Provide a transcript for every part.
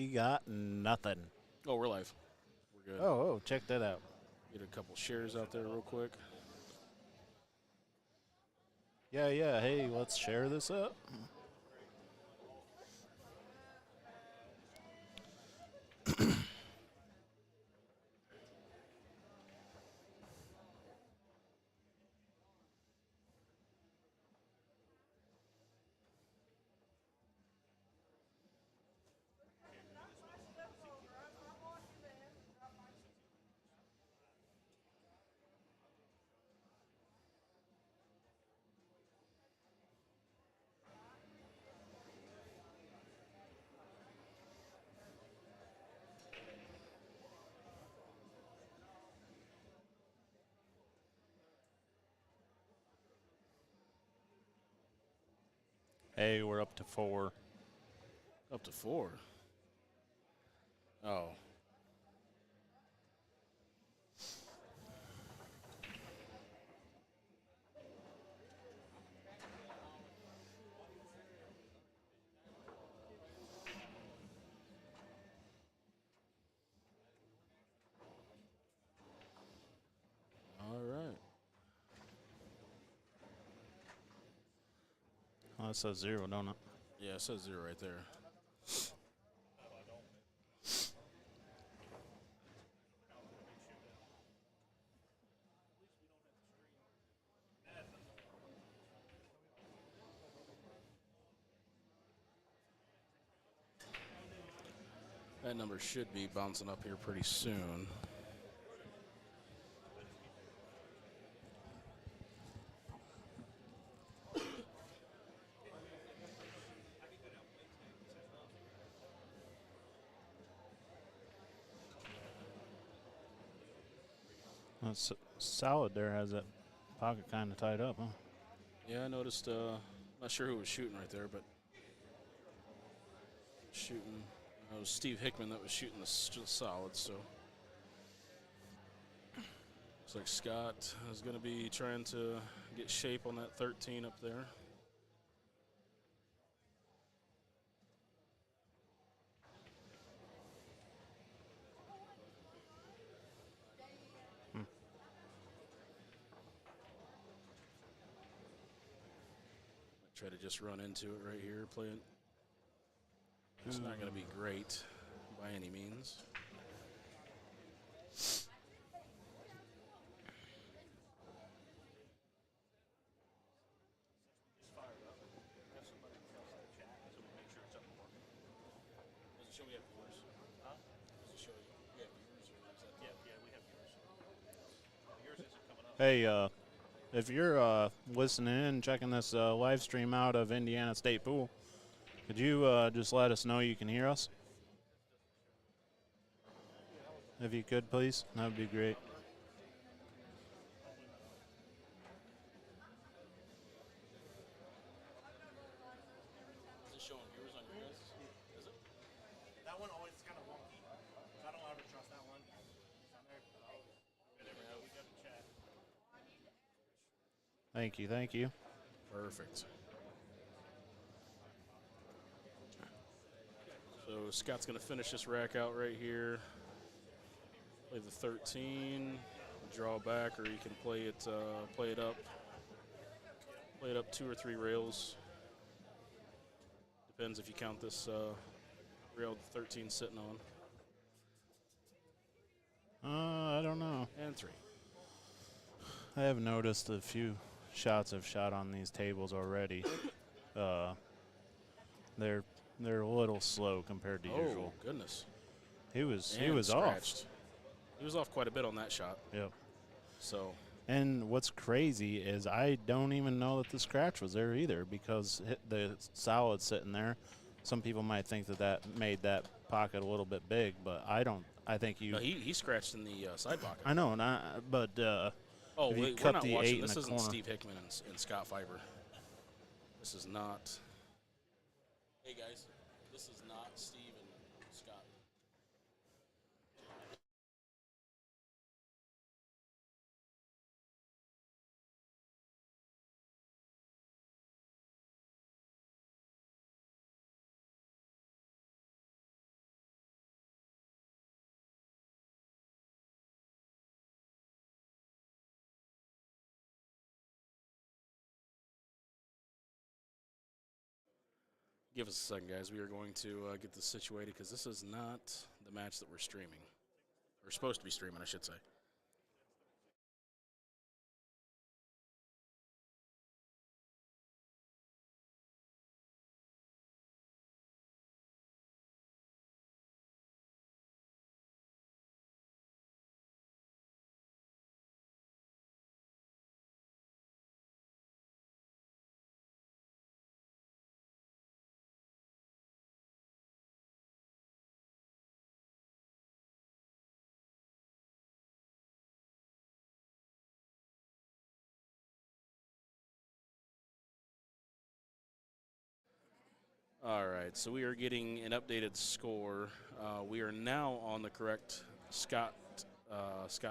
We got nothing. Oh, we're live. We're good. Oh, check that out. Get a couple shares out there real quick. Yeah. Hey, let's share this up. Hey, we're up to 4. Up to 4. Oh. All right. Oh, it says 0, don't it? Yeah, it says 0 right there. That number should be bouncing up here pretty soon. That's solid there has that pocket kind of tied up, huh? Yeah, I noticed. Not sure who was shooting right there, but shooting. It was Steve Hickman that was shooting the solid. So looks like Scott is going to be trying to get shape on that 13 up there. Try to just run into it right here, play it. It's not going to be great by any means. Hey, if you're listening in, checking this live stream out of Indiana State Pool, could you just let us know you can hear us? If you could, please, that would be great. Is it showing viewers on your guys? Is it? That one always kind of wonky. So I don't ever trust that one. We got the chat. Thank you. Perfect. So Scott's going to finish this rack out right here. Play the 13, draw back, or you can play it up. Play it up 2 or 3 rails. Depends if you count this rail the 13 sitting on. I don't know. And 3. I have noticed a few shots I've shot on these tables already. They're a little slow compared to usual. Oh goodness! He was Scratched. off. He was off quite a bit on that shot. Yep. So. And what's crazy is I don't even know that the scratch was there either because the solid sitting there. Some people might think that made that pocket a little bit big, but I don't. I think you. No, he scratched in the side pocket. I know, but oh, if you wait, cut we're not the watching. 8 This in the isn't corner. Steve Hickman and Scott Fiber. This is not. Hey guys, this is not Steve and Scott. Give us a second, guys. We are going to get this situated because this is not the match that we're streaming. We're supposed to be streaming, I should say. All right, so we are getting an updated score. We are now on the correct Scott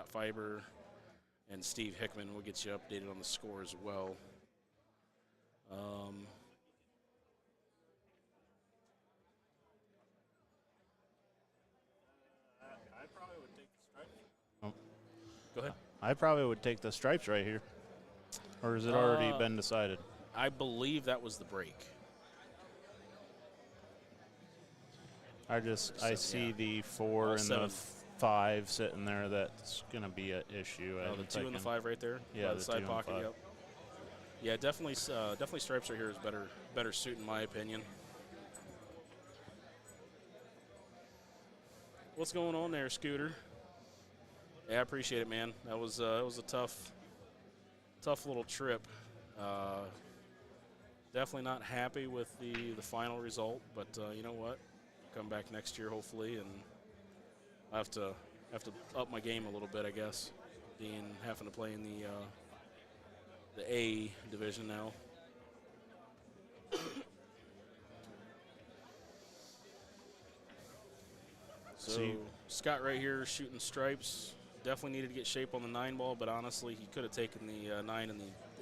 Fiber and Steve Hickman. We'll get you updated on the score as well. I probably would take the stripes. Oh. Go ahead. I probably would take the stripes right here. Or has it already been decided? I believe that was the break. I see the 4 and the 5 sitting there. That's going to be an issue. Oh, the 2 and the 5 right there? Yeah, by the side 2 pocket, and 5. yep. Yeah, definitely stripes right here is better suit in my opinion. What's going on there, Scooter? Yeah, I appreciate it, man. That was it was a tough little trip. Definitely not happy with the final result, but you know what? Come back next year hopefully, and I have to up my game a little bit, I guess. Having to play in the A division now. So Scott right here shooting stripes. Definitely needed to get shape on the 9 ball, but honestly, he could have taken the 9 in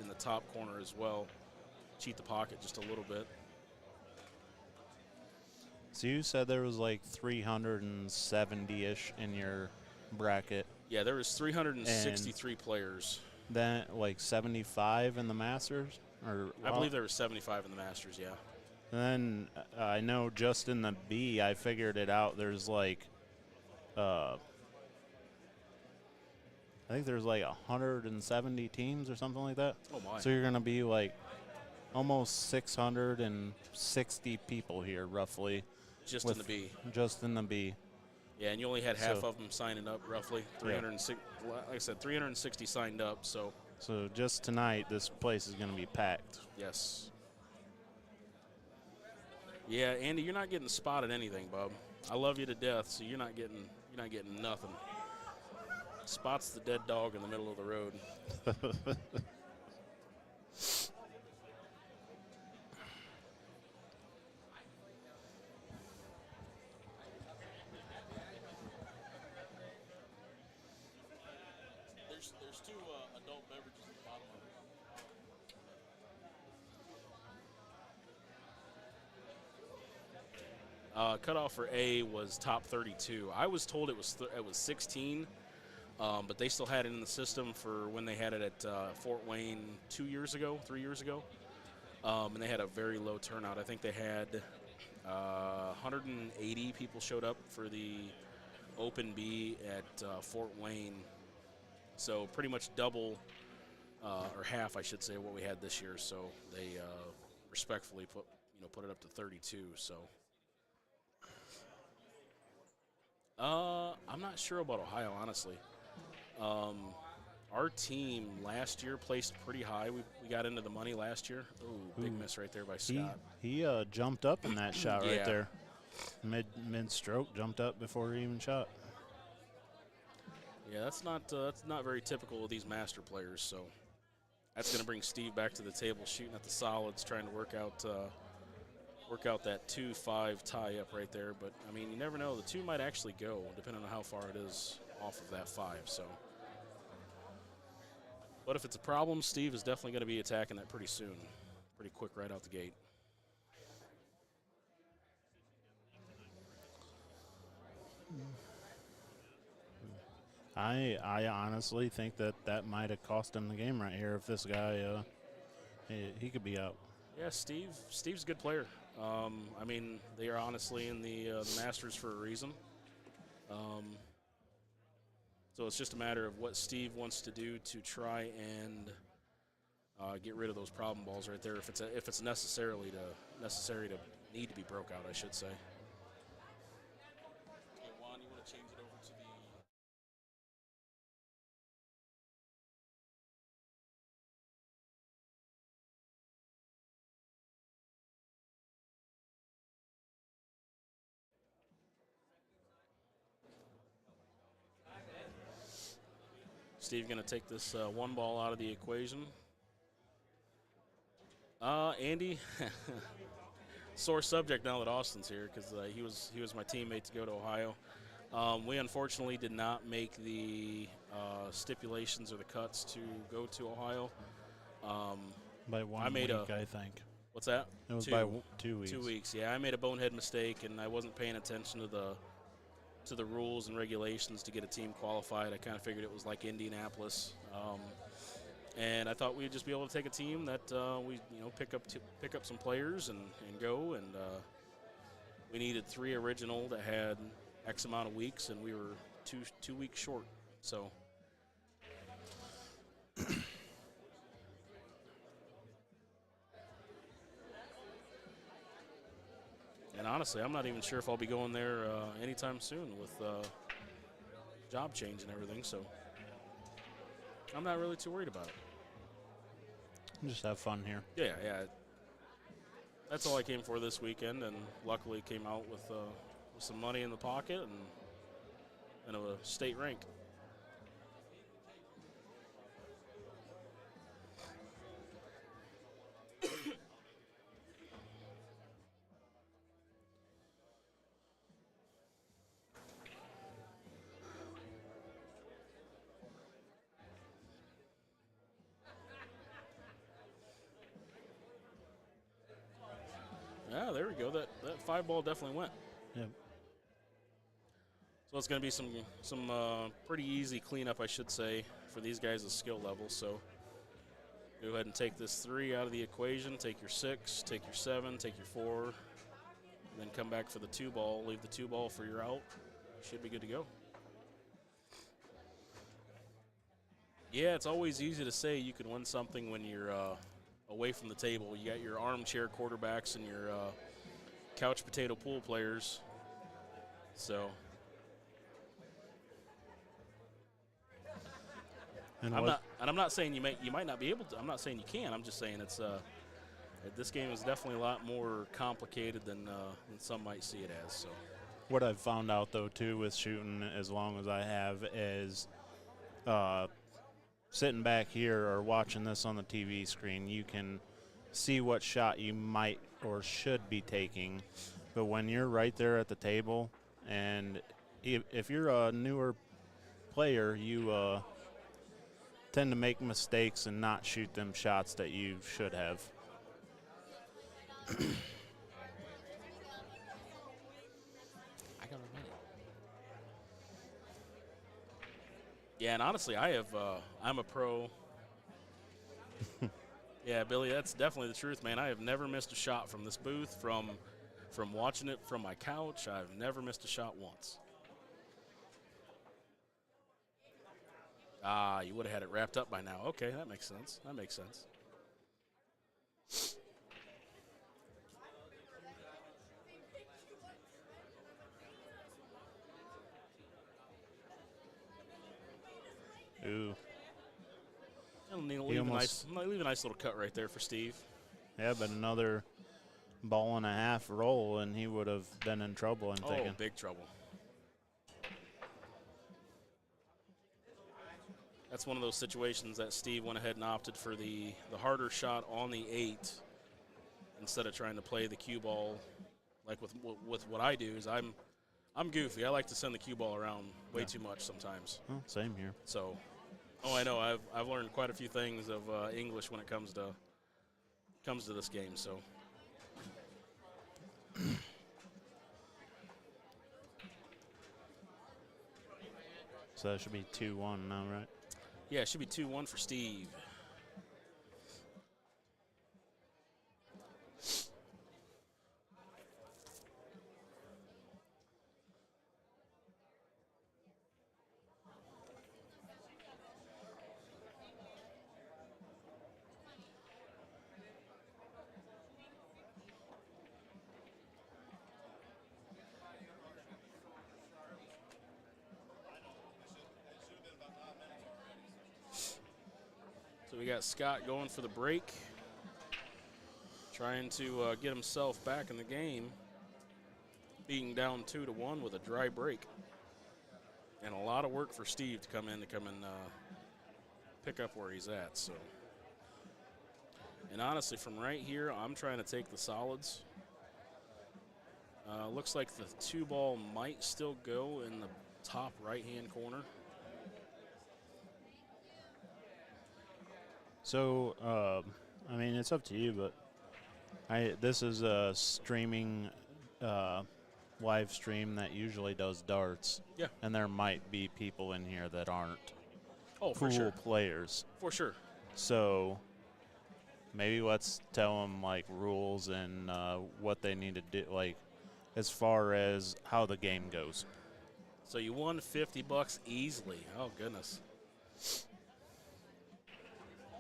the top corner as well. Cheat the pocket just a little bit. So you said there was like 370-ish in your bracket. Yeah, there was 363 players. Then like 75 in the Masters? I believe there were 75 in the Masters, yeah. And then I know just in the B, I figured it out. There's like, I think there's like 170 teams or something like that. Oh, my. So you're going to be like almost 660 people here, roughly. Just in the B. Just in the B. Yeah, and you only had half of them signing up, roughly. 360, like I said, 360 signed up, so. So just tonight, this place is going to be packed. Yes. Yeah, Andy, you're not getting spotted anything, bub. I love you to death, so you're not getting nothing. Spot's the dead dog in the middle of the road. There's 2 adult beverages at the bottom of it. Cutoff for A was top 32. I was told it was 16, but they still had it in the system for when they had it at Fort Wayne 3 years ago, and they had a very low turnout. I think they had 180 people showed up for the Open B at Fort Wayne. So pretty much double, or half, I should say, what we had this year. So they respectfully put it up to 32. So I'm not sure about Ohio, honestly. Our team last year placed pretty high. We got into the money last year. Ooh, big miss right there by Scott. He jumped up in that shot right Yeah. there. Mid stroke, jumped up before he even shot. Yeah, that's not very typical of these master players. So that's going to bring Steve back to the table, shooting at the solids, trying to work out that 2-5 tie up right there. But I mean, you never know. The 2 might actually go, depending on how far it is off of that 5. So, but if it's a problem, Steve is definitely going to be attacking that pretty soon, pretty quick right out the gate. I honestly think that might have cost him the game right here if this guy, he could be out. Yeah, Steve's a good player. I mean, they are honestly in the Masters for a reason. So it's just a matter of what Steve wants to do to try and get rid of those problem balls right there. If it's necessary to need to be broke out, I should say. Okay, Juan, you want to change it over to the. Steve going to take this one ball out of the equation. Andy, sore subject now that Austin's here because he was my teammate to go to Ohio. We unfortunately did not make the stipulations or the cuts to go to Ohio. By 1 week, I think. What's that? It was by 2 weeks. 2 weeks, yeah. I made a bonehead mistake, and I wasn't paying attention to the rules and regulations to get a team qualified. I kind of figured it was like Indianapolis. And I thought we'd just be able to take a team that we pick up some players and go. And we needed 3 original that had X amount of weeks, and we were two weeks short. So. And honestly, I'm not even sure if I'll be going there anytime soon with job change and everything. So I'm not really too worried about it. Just have fun here. Yeah. That's all I came for this weekend, and luckily came out with some money in the pocket and a state rank. Yeah, there we go. That 5 ball definitely went. Yep. So it's going to be some pretty easy cleanup, I should say, for these guys' skill level. So go ahead and take this 3 out of the equation. Take your 6, take your 7, take your 4, and then come back for the 2 ball. Leave the 2 ball for your out. Should be good to go. Yeah, it's always easy to say you can win something when you're away from the table. You got your armchair quarterbacks and your couch potato pool players. So I'm not saying you might not be able to. I'm not saying you can. I'm just saying it's this game is definitely a lot more complicated than some might see it as. So what I've found out though too with shooting as long as I have is sitting back here or watching this on the TV screen, you can see what shot you might or should be taking. But when you're right there at the table, and if you're a newer player, you tend to make mistakes and not shoot them shots that you should have. Yeah, and honestly, I'm a pro. Yeah, Billy, that's definitely the truth, man. I have never missed a shot from this booth, from watching it from my couch. I've never missed a shot once. You would have had it wrapped up by now. Okay, that makes sense. Ooh. Leave a nice little cut right there for Steve. Yeah, but another ball and a half roll, and he would have been in trouble, I'm thinking. Big trouble. That's one of those situations that Steve went ahead and opted for the harder shot on the 8 instead of trying to play the cue ball. Like with what I do is I'm goofy. I like to send the cue ball around way too much sometimes. Oh, same here. So, I know. I've learned quite a few things of English when it comes to this game. So, so that should be 2-1 now, right? Yeah, it should be 2-1 for Steve. So we got Scott going for the break, trying to get himself back in the game, being down 2-1 with a dry break. And a lot of work for Steve to come in pick up where he's at. So, and honestly, from right here, I'm trying to take the solids. Looks like the 2-ball might still go in the top right-hand corner. So, I mean, it's up to you, but this is a streaming live stream that usually does darts. Yeah. And there might be people in here that aren't For pool sure. players. For sure. So maybe let's tell them, like, rules and what they need to do, like, as far as how the game goes. So you won $50 easily. Oh, goodness.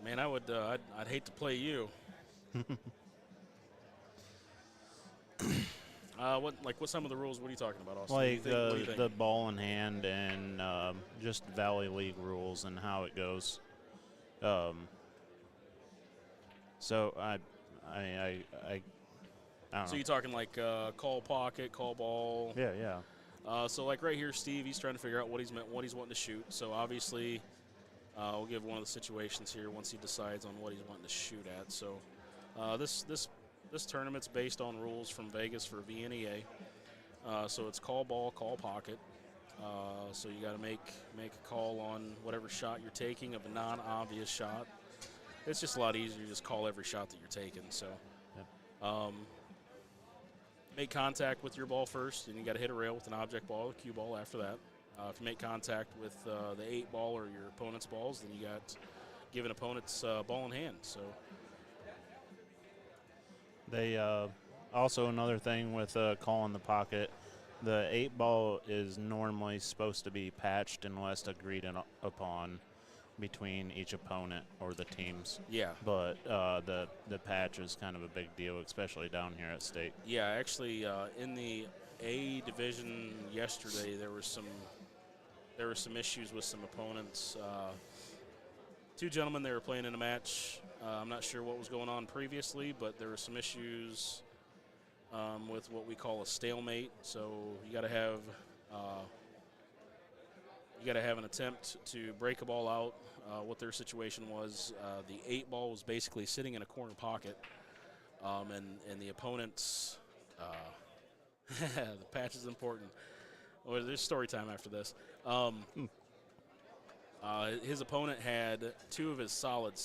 Man, I'd hate to play you. What's some of the rules? What are you talking about, Austin? Like What do you think? the ball in hand and just Valley League rules and how it goes. So I don't So know. you're talking like call pocket, call ball. Yeah. So like right here, Steve, he's trying to figure out what he's wanting to shoot. So obviously, we'll give one of the situations here once he decides on what he's wanting to shoot at. So this tournament's based on rules from Vegas for VNEA. So it's call ball, call pocket. So you got to make a call on whatever shot you're taking of a non-obvious shot. It's just a lot easier to just call every shot that you're taking. So make contact with your ball first, and you got to hit a rail with an object ball, a cue ball after that. If you make contact with the 8-ball or your opponent's balls, then you got give an opponent's ball in hand. So They also, another thing with calling the pocket, the 8-ball is normally supposed to be patched unless agreed upon between each opponent or the teams. yeah. But the patch is kind of a big deal, especially down here at state. Yeah, actually, in the A division yesterday, there were some issues with some opponents. Two gentlemen, they were playing in a match. I'm not sure what was going on previously, but there were some issues with what we call a stalemate. So you got to have an attempt to break a ball out. What their situation was, the 8-ball was basically sitting in a corner pocket, and the opponent's the patch is important. Well, there's story time after this. His opponent had 2 of his solids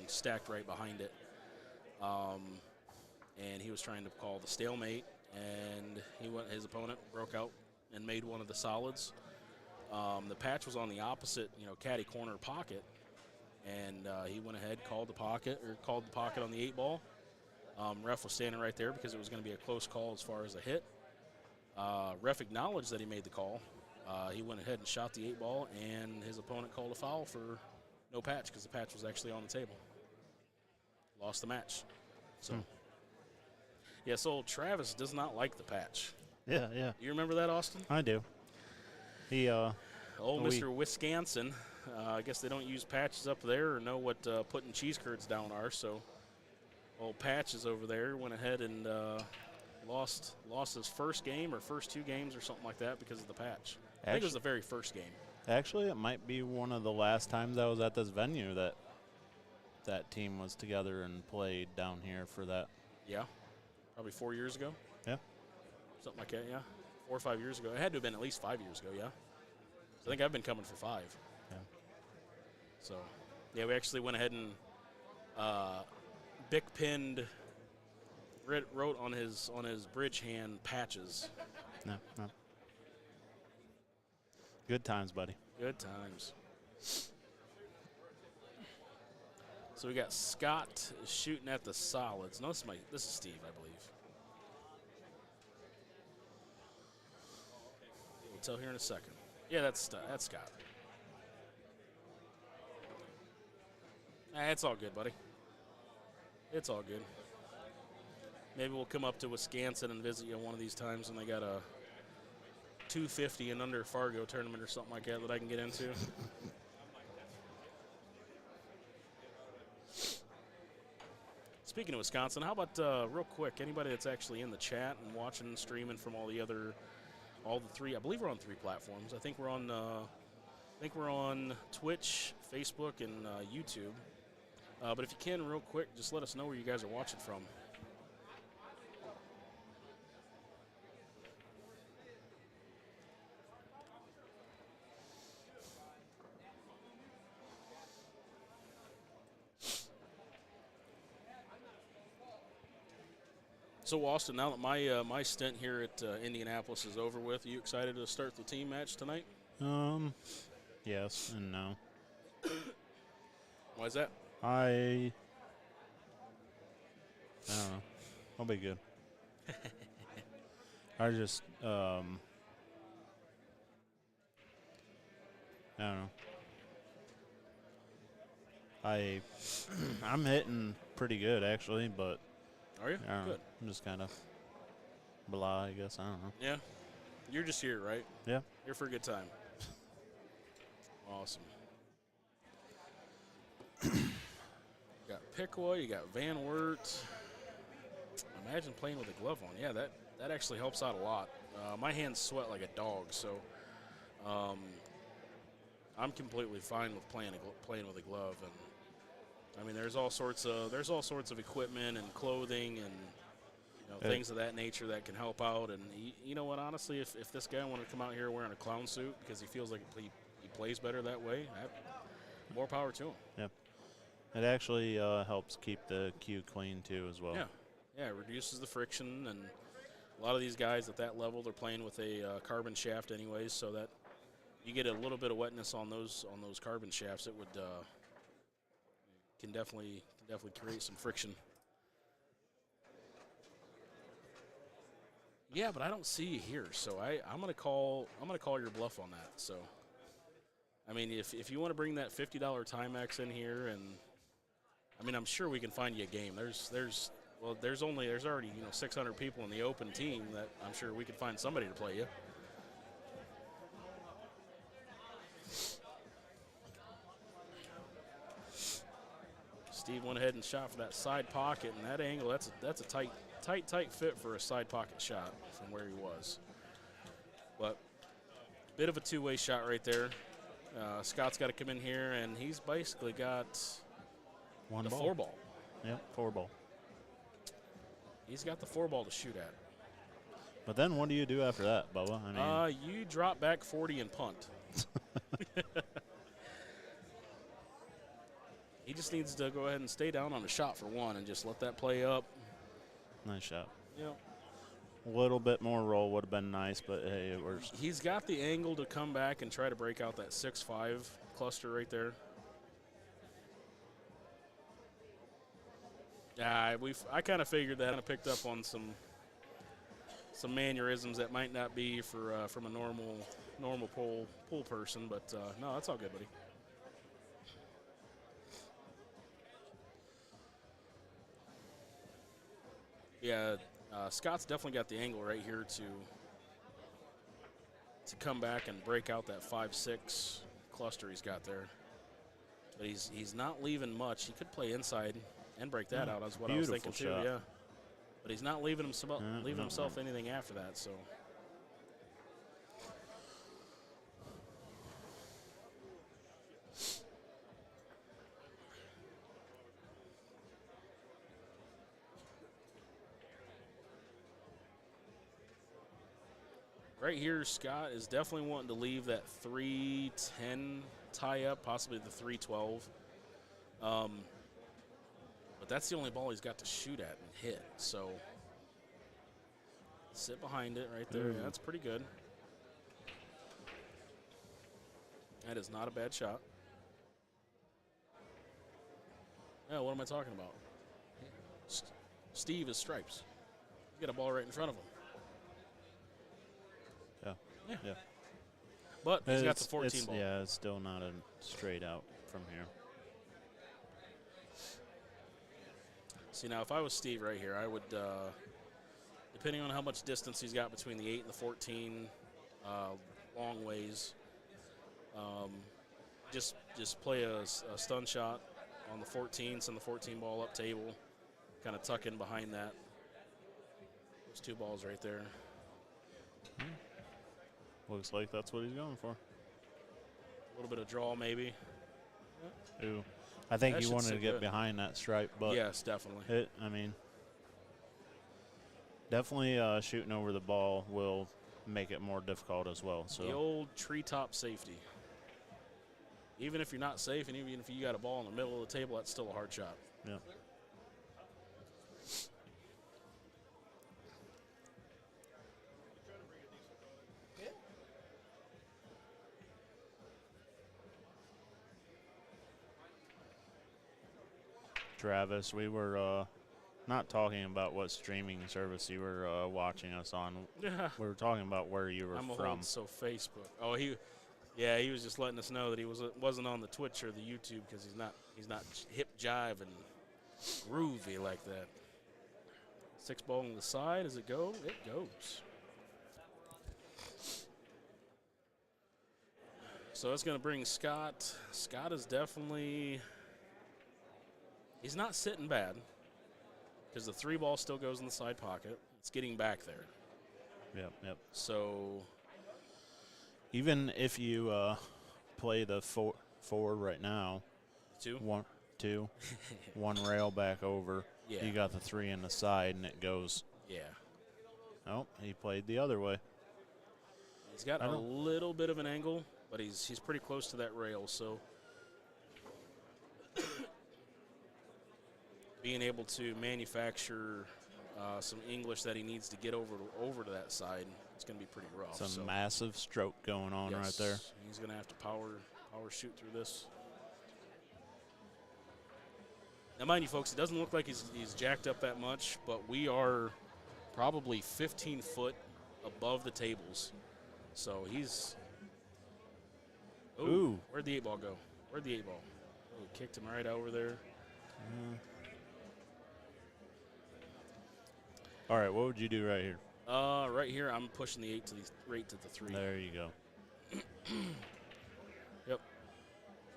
stacked right behind it. And he was trying to call the stalemate, and his opponent broke out and made one of the solids. The patch was on the opposite, caddy corner pocket, and he went ahead, called the pocket on the 8-ball. Ref was standing right there because it was going to be a close call as far as a hit. Ref acknowledged that he made the call. He went ahead and shot the 8-ball, and his opponent called a foul for no patch because the patch was actually on the table. Lost the match. So, yeah, so Travis does not like the patch. Yeah. You remember that, Austin? I do. He Mr. Wisconsin. I guess they don't use patches up there or know what putting cheese curds down are. So, old Patches over there went ahead and lost his first game or first 2 games or something like that because of the patch. I think it was the very first game. Actually, it might be one of the last times I was at this venue that team was together and played down here for that. Yeah, probably 4 years ago. Yeah. Something like that, yeah. 4 or 5 years ago. It had to have been at least 5 years ago, yeah. So I think I've been coming for 5. Yeah. So, yeah, we actually went ahead and Bic pinned, wrote on his bridge hand patches. No. Good times, buddy. Good times. So we got Scott shooting at the solids. No, this is Steve, I believe. We'll tell here in a second. Yeah, that's Scott. It's all good, buddy. It's all good. Maybe we'll come up to Wisconsin and visit you one of these times when they got a 250 and under Fargo tournament or something like that I can get into. Speaking of Wisconsin, how about real quick, anybody that's actually in the chat and watching and streaming from all the three, I believe we're on 3 platforms. I think we're on Twitch, Facebook, and YouTube. But if you can, real quick, just let us know where you guys are watching from. So, Austin, now that my stint here at Indianapolis is over with, are you excited to start the team match tonight? Yes and no. Why is that? I don't know. I'll be good. I just, I don't know. I'm hitting pretty good, actually, but Are you? I don't know. Good. I'm just kind of blah, I guess. I don't know. Yeah. You're just here, right? Yeah. Here for a good time. Awesome. You got Pickwa, you got Van Wert. Imagine playing with a glove on. Yeah, that actually helps out a lot. My hands sweat like a dog, so I'm completely fine with playing with a glove. And I mean, there's all sorts of equipment and clothing and things of that nature that can help out. And you know what? Honestly, if this guy wanted to come out here wearing a clown suit because he feels like he plays better that way, more power to him. Yeah. It actually helps keep the cue clean, too, as well. Yeah, it reduces the friction, and a lot of these guys at that level, they're playing with a carbon shaft anyways, so that you get a little bit of wetness on those carbon shafts. It would can definitely create some friction. Yeah, but I don't see you here, so I'm gonna call your bluff on that. So, I mean, if you want to bring that $50 Timex in here, and I mean, I'm sure we can find you a game. There's already 600 people in the open team that I'm sure we could find somebody to play you. Steve went ahead and shot for that side pocket, and that angle, that's a tight fit for a side pocket shot from where he was. But bit of a two-way shot right there. Scott's got to come in here, and he's basically got the 4-ball. Yep, 4-ball. He's got the 4-ball to shoot at. But then what do you do after that, Bubba? I mean, you drop back 40 and punt. He just needs to go ahead and stay down on the shot for one and just let that play up. Nice shot. Yeah. A little bit more roll would have been nice, but hey, it works. He's got the angle to come back and try to break out that 6-5 cluster right there. Yeah, I kind of figured that. I picked up on some mannerisms that might not be from a normal pool person, but no, that's all good, buddy. Yeah, Scott's definitely got the angle right here to come back and break out that 5-6 cluster he's got there. But he's not leaving much. He could play inside and break that out. That's what I was thinking too. Shot. Yeah, but he's not leaving himself anything after that. So. Right here, Scott is definitely wanting to leave that 3-10 tie-up, possibly the 3-12. But that's the only ball he's got to shoot at and hit. So sit behind it right there. Yeah, that's pretty good. That is not a bad shot. Yeah, what am I talking about? Steve is stripes. You got a ball right in front of him. Yeah. But he's got the 14 ball. Yeah, it's still not a straight out from here. See, now if I was Steve right here, I would, depending on how much distance he's got between the 8 and the 14 long ways, just play a stun shot on the 14, send the 14 ball up table, kind of tuck in behind that. Those 2 balls right there. Looks like that's what he's going for. A little bit of draw maybe. Ooh. I think That he should wanted to sit get good. behind that stripe, but Yes, definitely. Definitely shooting over the ball will make it more difficult as well. So The old treetop safety. Even if you're not safe, and even if you got a ball in the middle of the table, that's still a hard shot. yeah. Travis, we were not talking about what streaming service you were watching us on. Yeah. We were talking about where you were I'm from. old, so Facebook. Oh, he was just letting us know that he wasn't on the Twitch or the YouTube because he's not hip jive and groovy like that. 6 ball on the side. Does it go? It goes. So it's going to bring Scott. Scott is definitely. He's not sitting bad because the 3 ball still goes in the side pocket. It's getting back there. Yep. So Even if you play the 4 right now, 2. 1, 2, 1 rail back over, Yeah. you got the 3 in the side, and it goes. Yeah. Oh, he played the other way. He's got a little bit of an angle, but he's pretty close to that rail. So being able to manufacture some English that he needs to get over to that side, it's going to be pretty rough. Some massive stroke going on right there. He's going to have to power shoot through this. Now, mind you, folks, it doesn't look like he's jacked up that much, but we are probably 15 foot above the tables. So he's. Ooh. Where'd the 8 ball go? Where'd the 8 ball? Oh, kicked him right over there. All right, what would you do right here? Right here, I'm pushing the 8 to the 3. There you go. Yep.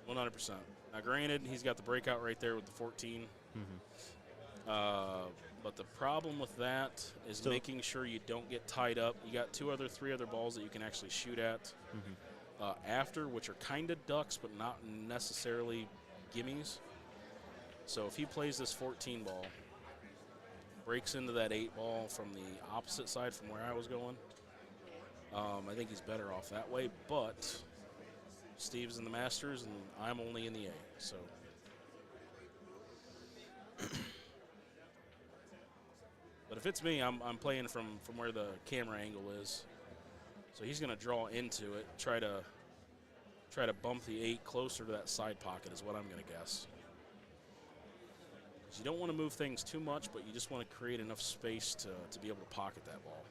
100%. Now, granted, he's got the breakout right there with the 14. But the problem with that is making sure you don't get tied up. You got 3 other balls that you can actually shoot at after, which are kind of ducks, but not necessarily gimmies. So if he plays this 14 ball, breaks into that 8 ball from the opposite side from where I was going, I think he's better off that way. But Steve's in the Masters, and I'm only in the A. So. But if it's me, I'm playing from where the camera angle is. So he's going to draw into it, try to bump the 8 closer to that side pocket is what I'm going to guess. You don't want to move things too much, but you just want to create enough space to be able to pocket that ball.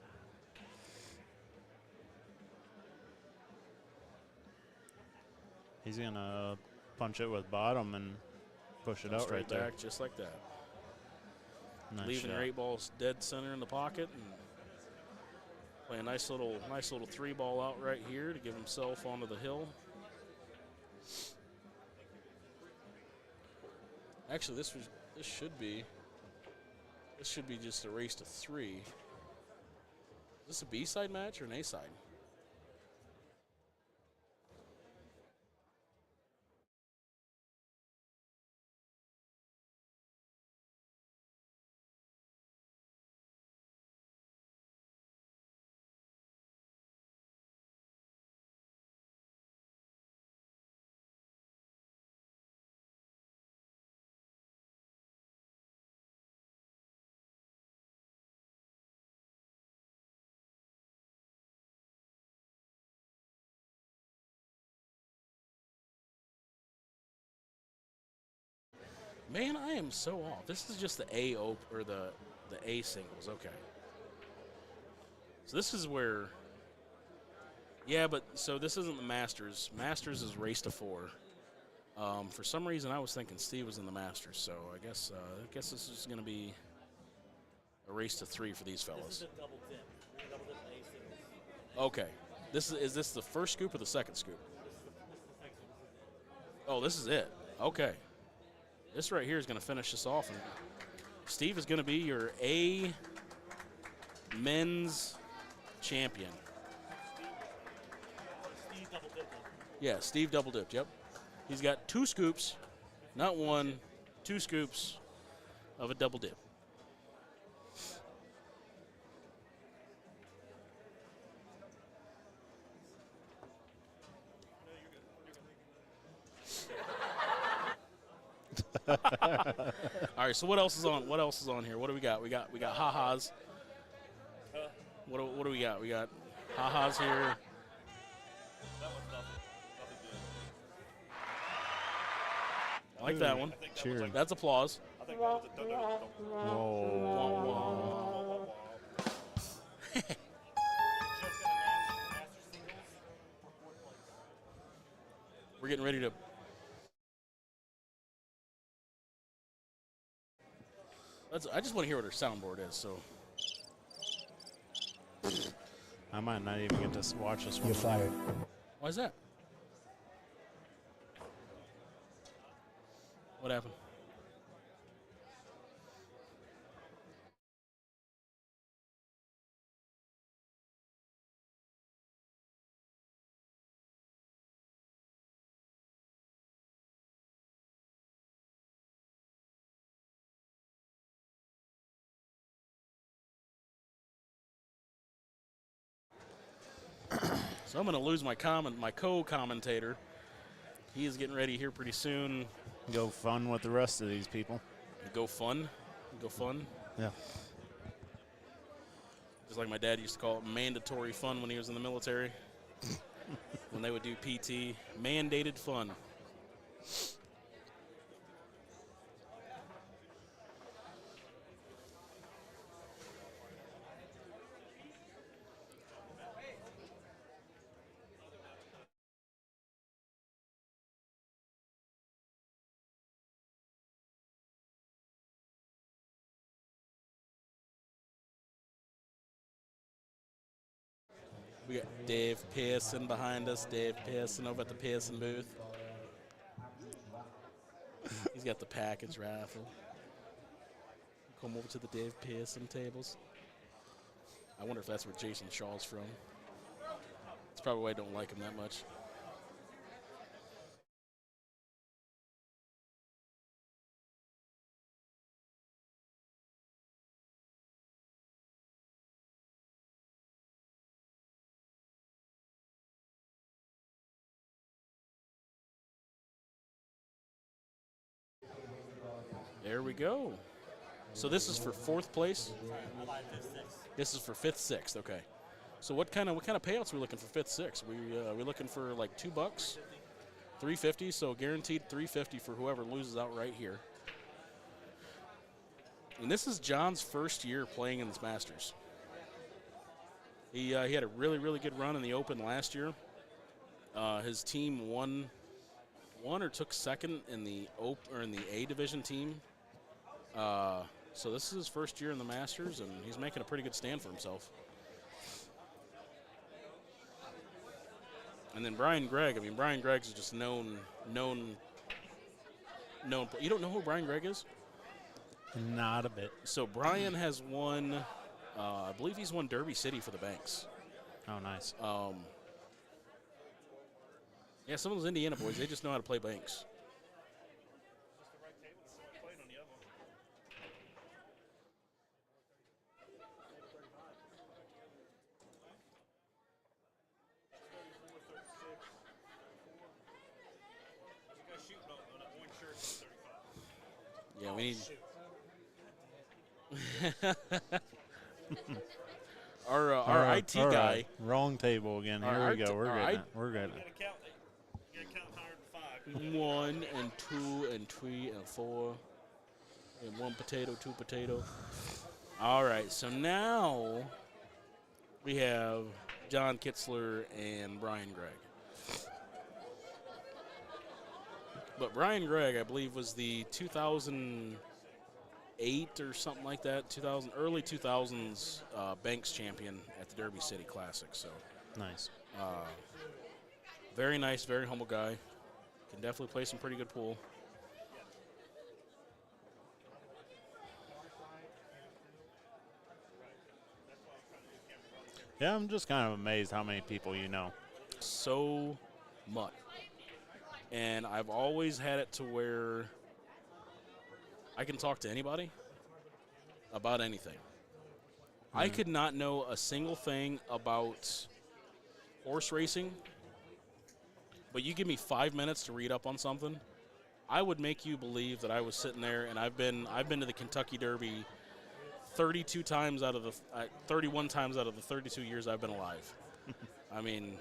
He's going to punch it with bottom and push it out right there. Back just like that. Nice Leaving shot. your 8 balls dead center in the pocket and play a nice little 3 ball out right here to give himself onto the hill. Actually, this should be just a race to 3. Is this a B-side match or an A-side? Man, I am so off. This is just the A or the A singles. Okay. So this is where. Yeah, but so this isn't the Masters. Masters is race to 4. For some reason, I was thinking Steve was in the Masters. So I guess this is going to be a race to 3 for these fellas. This is a double dip. Double dip A singles. Okay. Is this the first scoop or the second scoop? This is the second scoop. Oh, this is it. Okay. This right here is going to finish this off. And Steve is going to be your A men's champion. Steve double dipped. Yeah, Steve double dipped, yep. He's got 2 scoops, not 1, 2 scoops of a double dip. All right, so what else is on? What else is on here? What do we got? We got ha-has. What do we got? We got ha-has here. That one's nothing good. I like that one. I think that Cheers. was like, That's applause. I think that was a Whoa. Just got a master singles for 4th place. We're getting ready to. I just want to hear what her soundboard is. So I might not even get to watch this one. You're fired. why is that? What happened? So I'm going to lose my co-commentator. He is getting ready here pretty soon. Go fun with the rest of these people. Go fun. Yeah. Just like my dad used to call it mandatory fun when he was in the military. When they would do PT, mandated fun. We got Dave Pearson behind us. Dave Pearson over at the Pearson booth. He's got the package raffle. Come over to the Dave Pearson tables. I wonder if that's where Jason Shaw's from. That's probably why I don't like him that much. There we go. So this is for 4th place. This is for 5th, 6th. Okay. So what kind of payouts are we looking for 5th, 6th? We looking for like $2, $350. So guaranteed $350 for whoever loses out right here. And this is John's first year playing in this Masters. He had a really good run in the Open last year. His team won or took second in the A division team. So this is his first year in the Masters, and he's making a pretty good stand for himself. And then Brian Gregg. I mean, Brian Gregg's just known. You don't know who Brian Gregg is? Not a bit. So Brian has won. I believe he's won Derby City for the Banks. Oh, nice. Yeah, some of those Indiana boys, they just know how to play Banks. Just the right table. So we're playing on the other one. You guys shooting on that one shirt is 35. Yeah, we need. Our IT all guy. right. Wrong table again. Our Here we IT go. We're our getting IT it. We're getting You it. gotta count higher than 5. 1 and 2 and 3 and 4 and 1 potato, 2 potato. All right, so now we have John Kitzler and Brian Gregg. But Brian Gregg, I believe, was the 2008 or something like that, early 2000s Banks champion at the Derby City Classic. So Nice. very nice, very humble guy. Can definitely play some pretty good pool. Yeah, I'm just kind of amazed how many people you know. So much. And I've always had it to where I can talk to anybody about anything. I could not know a single thing about horse racing, but you give me 5 minutes to read up on something, I would make you believe that I was sitting there. And I've been to the Kentucky Derby 31 times out of the 32 years I've been alive. I mean,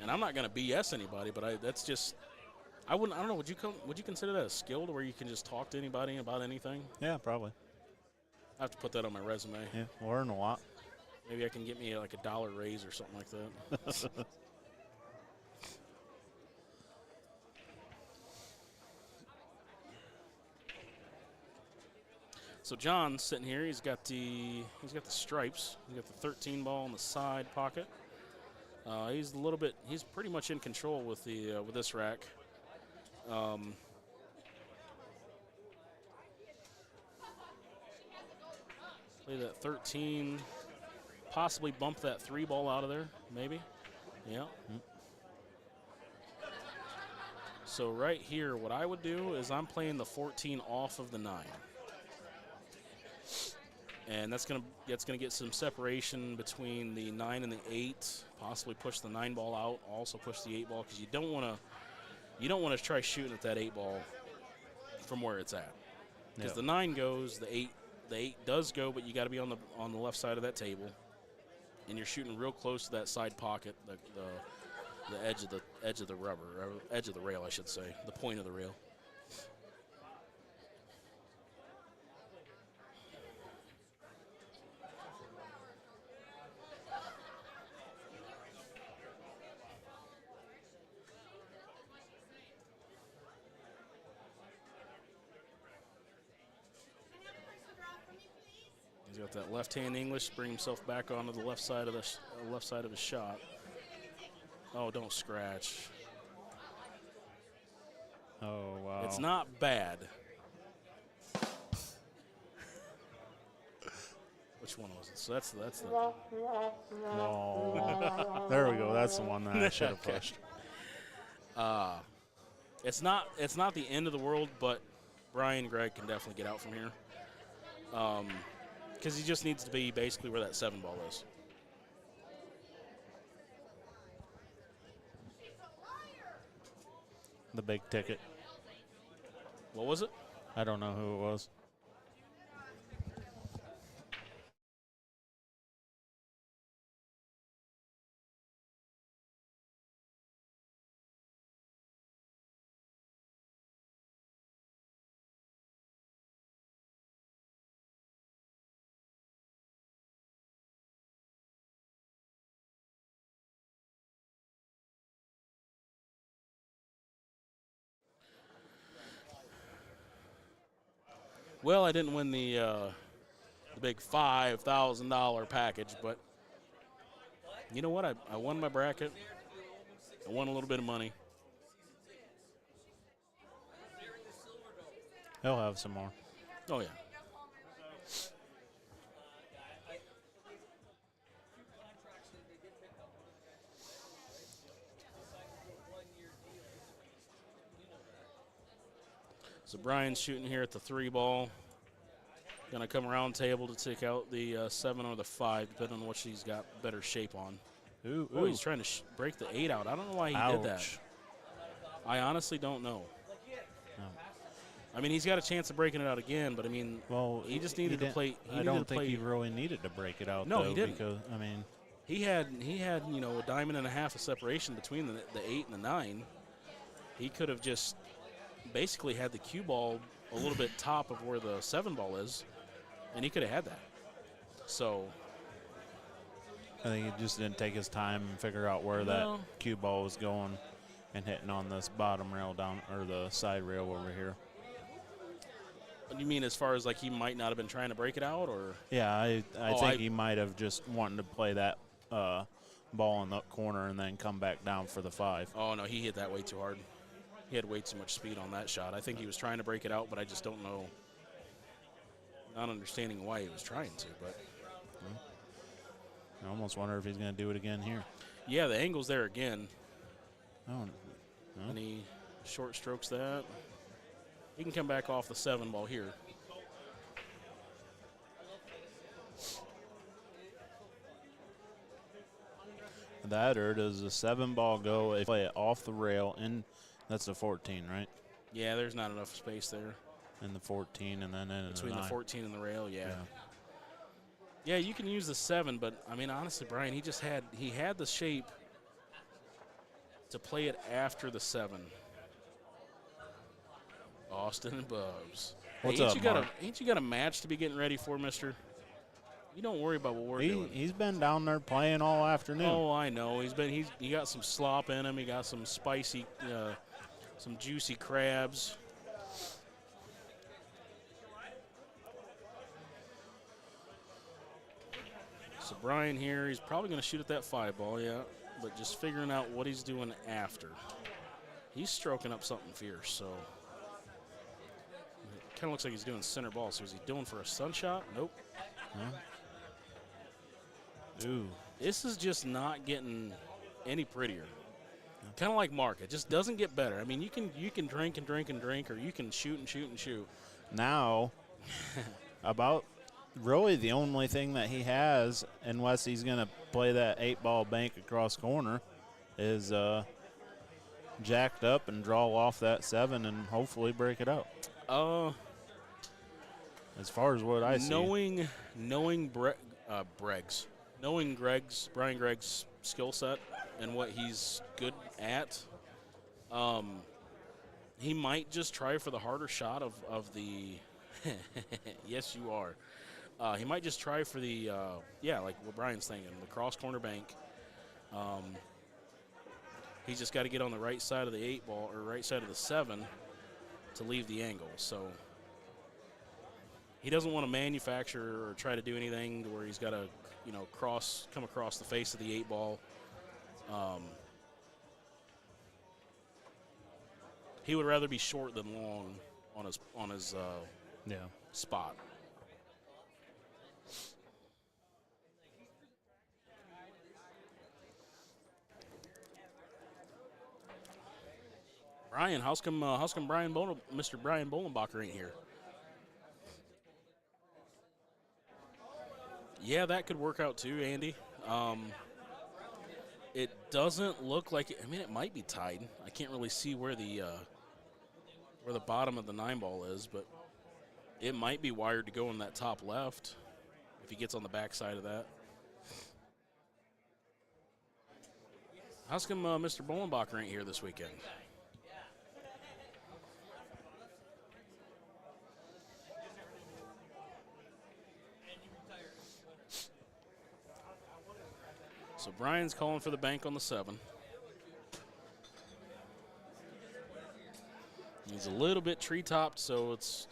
and I'm not going to BS anybody, but that's just. I don't know. Would you consider that a skill to where you can just talk to anybody about anything? Yeah, probably. I have to put that on my resume. Yeah, learn a lot. Maybe I can get me like a $1 raise or something like that. So John's sitting here. He's got the stripes. He's got the 13 ball in the side pocket. He's pretty much in control with this rack. Play that 13, possibly bump that 3 ball out of there, maybe. Yeah. So right here, what I would do is I'm playing the 14 off of the 9. And that's gonna get some separation between the 9 and the 8. Possibly push the 9 ball out. Also push the 8 ball because you don't want to try shooting at that 8 ball from where it's at. Because the 9 goes, the 8 does go, but you got to be on the left side of that table, and you're shooting real close to that side pocket, the edge of the rubber, or edge of the rail, I should say, the point of the rail. He's got that left-hand English, bring himself back onto the left side of his shot. Oh, don't scratch. Oh, wow. It's not bad. Which one was it? So that's the. No. There we go. That's the one that I should have pushed. It's not the end of the world, but Brian Gregg can definitely get out from here. Because he just needs to be basically where that 7 ball is. The big ticket. What was it? I don't know who it was. Well, I didn't win the big $5,000 package, but you know what? I won my bracket. I won a little bit of money. He'll have some more. Oh, yeah. So Brian's shooting here at the 3 ball. Going to come around table to take out the 7 or the 5, depending on what she's got better shape on. Ooh, Oh, he's trying to break the 8 out. I don't know why he did that. I honestly don't know. No. I mean, he's got a chance of breaking it out again, but I mean, Well, he just needed to play. I don't think he really needed to break it out. No, though, he didn't. Because I mean, he had a diamond and a half of separation between the 8 and the 9. He could have just basically had the cue ball a little bit top of where the 7 ball is, and he could have had that. So I think he just didn't take his time and figure out where that cue ball was going and hitting on this bottom rail down, or the side rail over here. you mean as far as like he might not have been trying to break it out, or? Yeah, I think he might have just wanted to play that ball in the corner and then come back down for the 5. Oh, no, he hit that way too hard. He had way too much speed on that shot. I think he was trying to break it out, but I just don't know. not understanding why he was trying to. But I almost wonder if he's going to do it again here. yeah, the angle's there again. Oh, no. And he short strokes that. He can come back off the 7 ball here. That, or does the 7 ball go if you play it off the rail? And that's the 14, right? Yeah, there's not enough space there. In the 14 and then in Between the the 9. 14 and the rail, yeah. Yeah, you can use the 7, but, I mean, honestly, Brian, he had the shape to play it after the 7. Austin and Bubs. What's Hey, up, Mark? Ain't you got a match to be getting ready for, mister? You don't worry about what we're doing. He's been down there playing all afternoon. Oh, I know. He got some slop in him. He got some spicy, some juicy crabs. So Brian here, he's probably going to shoot at that 5 ball, yeah, but just figuring out what he's doing after. He's stroking up something fierce, so it kind of looks like he's doing center ball. So is he doing for a sun shot? Nope. Ooh. This is just not getting any prettier. Kind of like Mark. It just doesn't get better. I mean, you can drink and drink and drink, or you can shoot and shoot and shoot. Now, about really the only thing that he has, unless he's going to play that 8 ball bank across corner, is jacked up and draw off that 7 and hopefully break it out. As far as what I see. Knowing Brian Gregg's skill set and what he's good at, he might just try for the harder shot of the yes, you are. He might just try for the, like what Brian's thinking, the cross corner bank. He's just got to get on the right side of the 8 ball or right side of the 7 to leave the angle. So he doesn't want to manufacture or try to do anything to where he's got to, come across the face of the 8 ball. He would rather be short than long on his spot. Brian, how's come Mr. Brian Bolenbacher ain't here? Yeah, that could work out too, Andy. It doesn't look like it. I mean, it might be tied. I can't really see where the bottom of the 9 ball is, but it might be wired to go in that top left if he gets on the back side of that. How's come Mr. Bolenbacher ain't here this weekend? So Brian's calling for the bank on the 7. He's a little bit tree-topped, so it's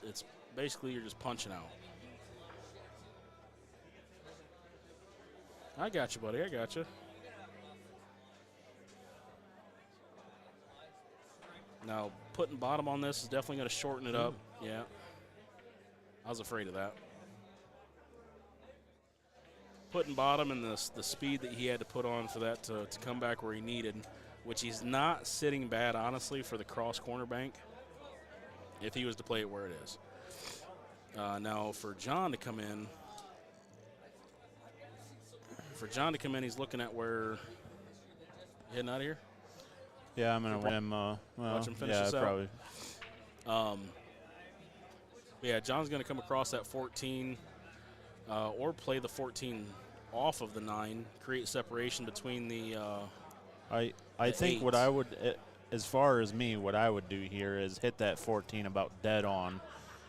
basically you're just punching out. I got you, buddy. I got you. Now, putting bottom on this is definitely going to shorten it up. Yeah. I was afraid of that. Putting bottom and the speed that he had to put on for that to come back where he needed, which he's not sitting bad, honestly, for the cross corner bank if he was to play it where it is. Now, for John to come in, he's looking at where – heading out of here? Yeah, I'm going to win. Watch him finish this out. Probably. Yeah, John's going to come across that 14 or play the 14 off of the 9, create separation between the I think 8s. what I would, as far as me, what I would do here is hit that 14 about dead on.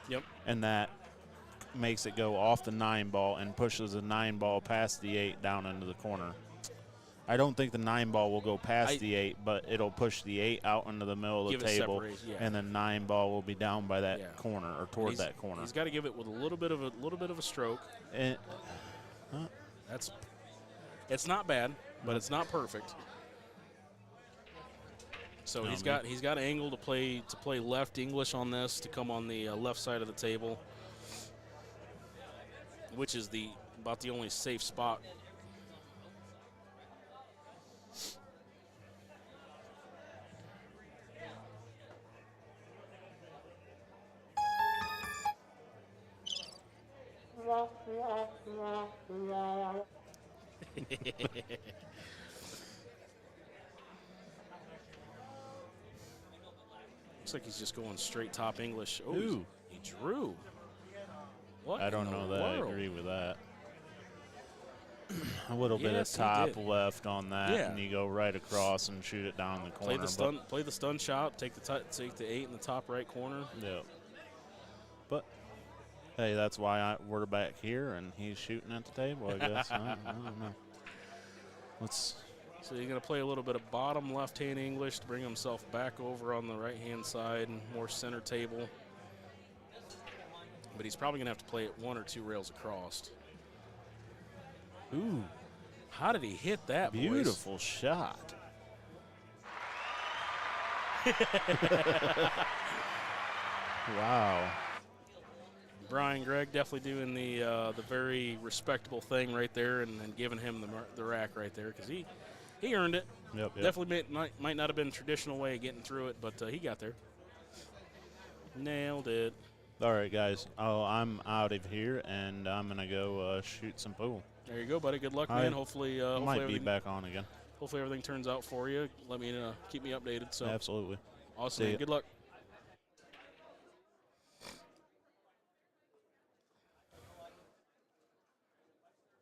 Yep. And that makes it go off the 9 ball and pushes the 9 ball past the 8 down into the corner. I don't think the 9 ball will go past the 8, but it'll push the 8 out into the middle of the table, and the 9 ball will be down by that corner or toward that corner. He's got to give it with a little bit of a stroke. And, it's not bad, but it's not perfect. So he's got angle to play left English on this to come on the left side of the table. which is about the only safe spot. Looks like he's just going straight top English. Oh, Ooh. he drew. What I don't in the know that I world? agree with that. A little bit of Yes, he top did. left on that, Yeah. and you go right across and shoot it down the corner. Play the stun shot. Take the 8 in the top right corner. Yeah. But hey, that's why we're back here, and he's shooting at the table, I guess. I don't know. So you're going to play a little bit of bottom left-hand English to bring himself back over on the right-hand side and more center table. But he's probably going to have to play it 1 or 2 rails across. Ooh, how did he hit that, boys? Beautiful shot. Wow. Brian Gregg definitely doing the very respectable thing right there and giving him the rack right there because he earned it. Yep. Definitely might not have been a traditional way of getting through it, but he got there. Nailed it. All right, guys. Oh, I'm out of here, and I'm going to go shoot some pool. There you go, buddy. Good luck, All man. right. Hopefully, Might be back on again. Hopefully everything turns out for you. Let me keep me updated. So Absolutely. awesome, See man. ya. Good luck.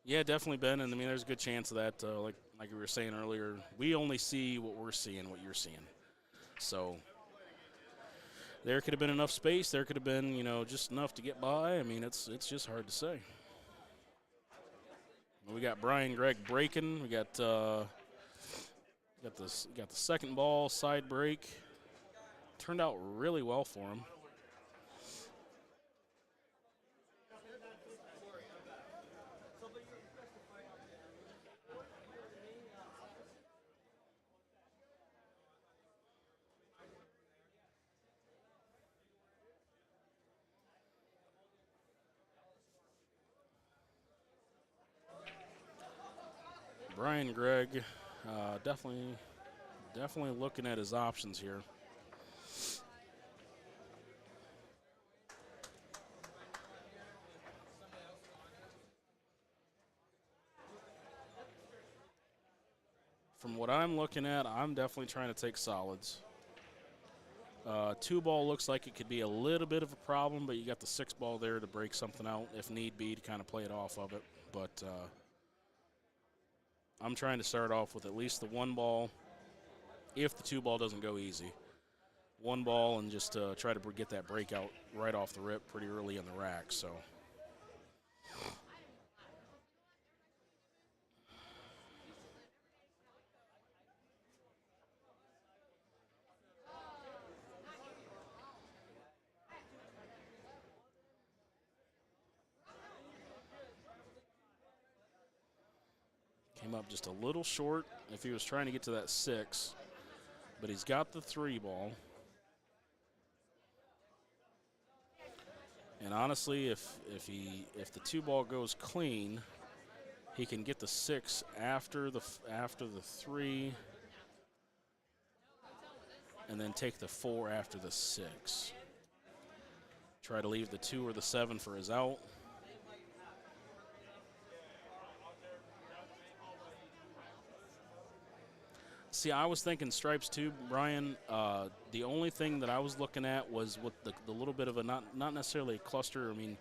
Yeah, definitely, Ben. And I mean, there's a good chance of that. Like we were saying earlier, we only see what we're seeing, what you're seeing. So there could have been enough space. There could have been, just enough to get by. I mean, it's just hard to say. We got Brian Gregg breaking. We got the second ball side break. Turned out really well for him. Brian Gregg, definitely looking at his options here. From what I'm looking at, I'm definitely trying to take solids. 2-ball looks like it could be a little bit of a problem, but you got the 6-ball there to break something out if need be to kind of play it off of it. But I'm trying to start off with at least the 1-ball if the 2-ball doesn't go easy. 1-ball and just try to get that breakout right off the rip pretty early in the rack. So. Came up just a little short if he was trying to get to that 6, but he's got the 3-ball. And honestly, if the 2-ball goes clean, he can get the 6 after the 3, and then take the 4 after the 6. Try to leave the 2 or the 7 for his out. See, I was thinking stripes too, Brian. The only thing that I was looking at was with the little bit of a not necessarily a cluster. I mean,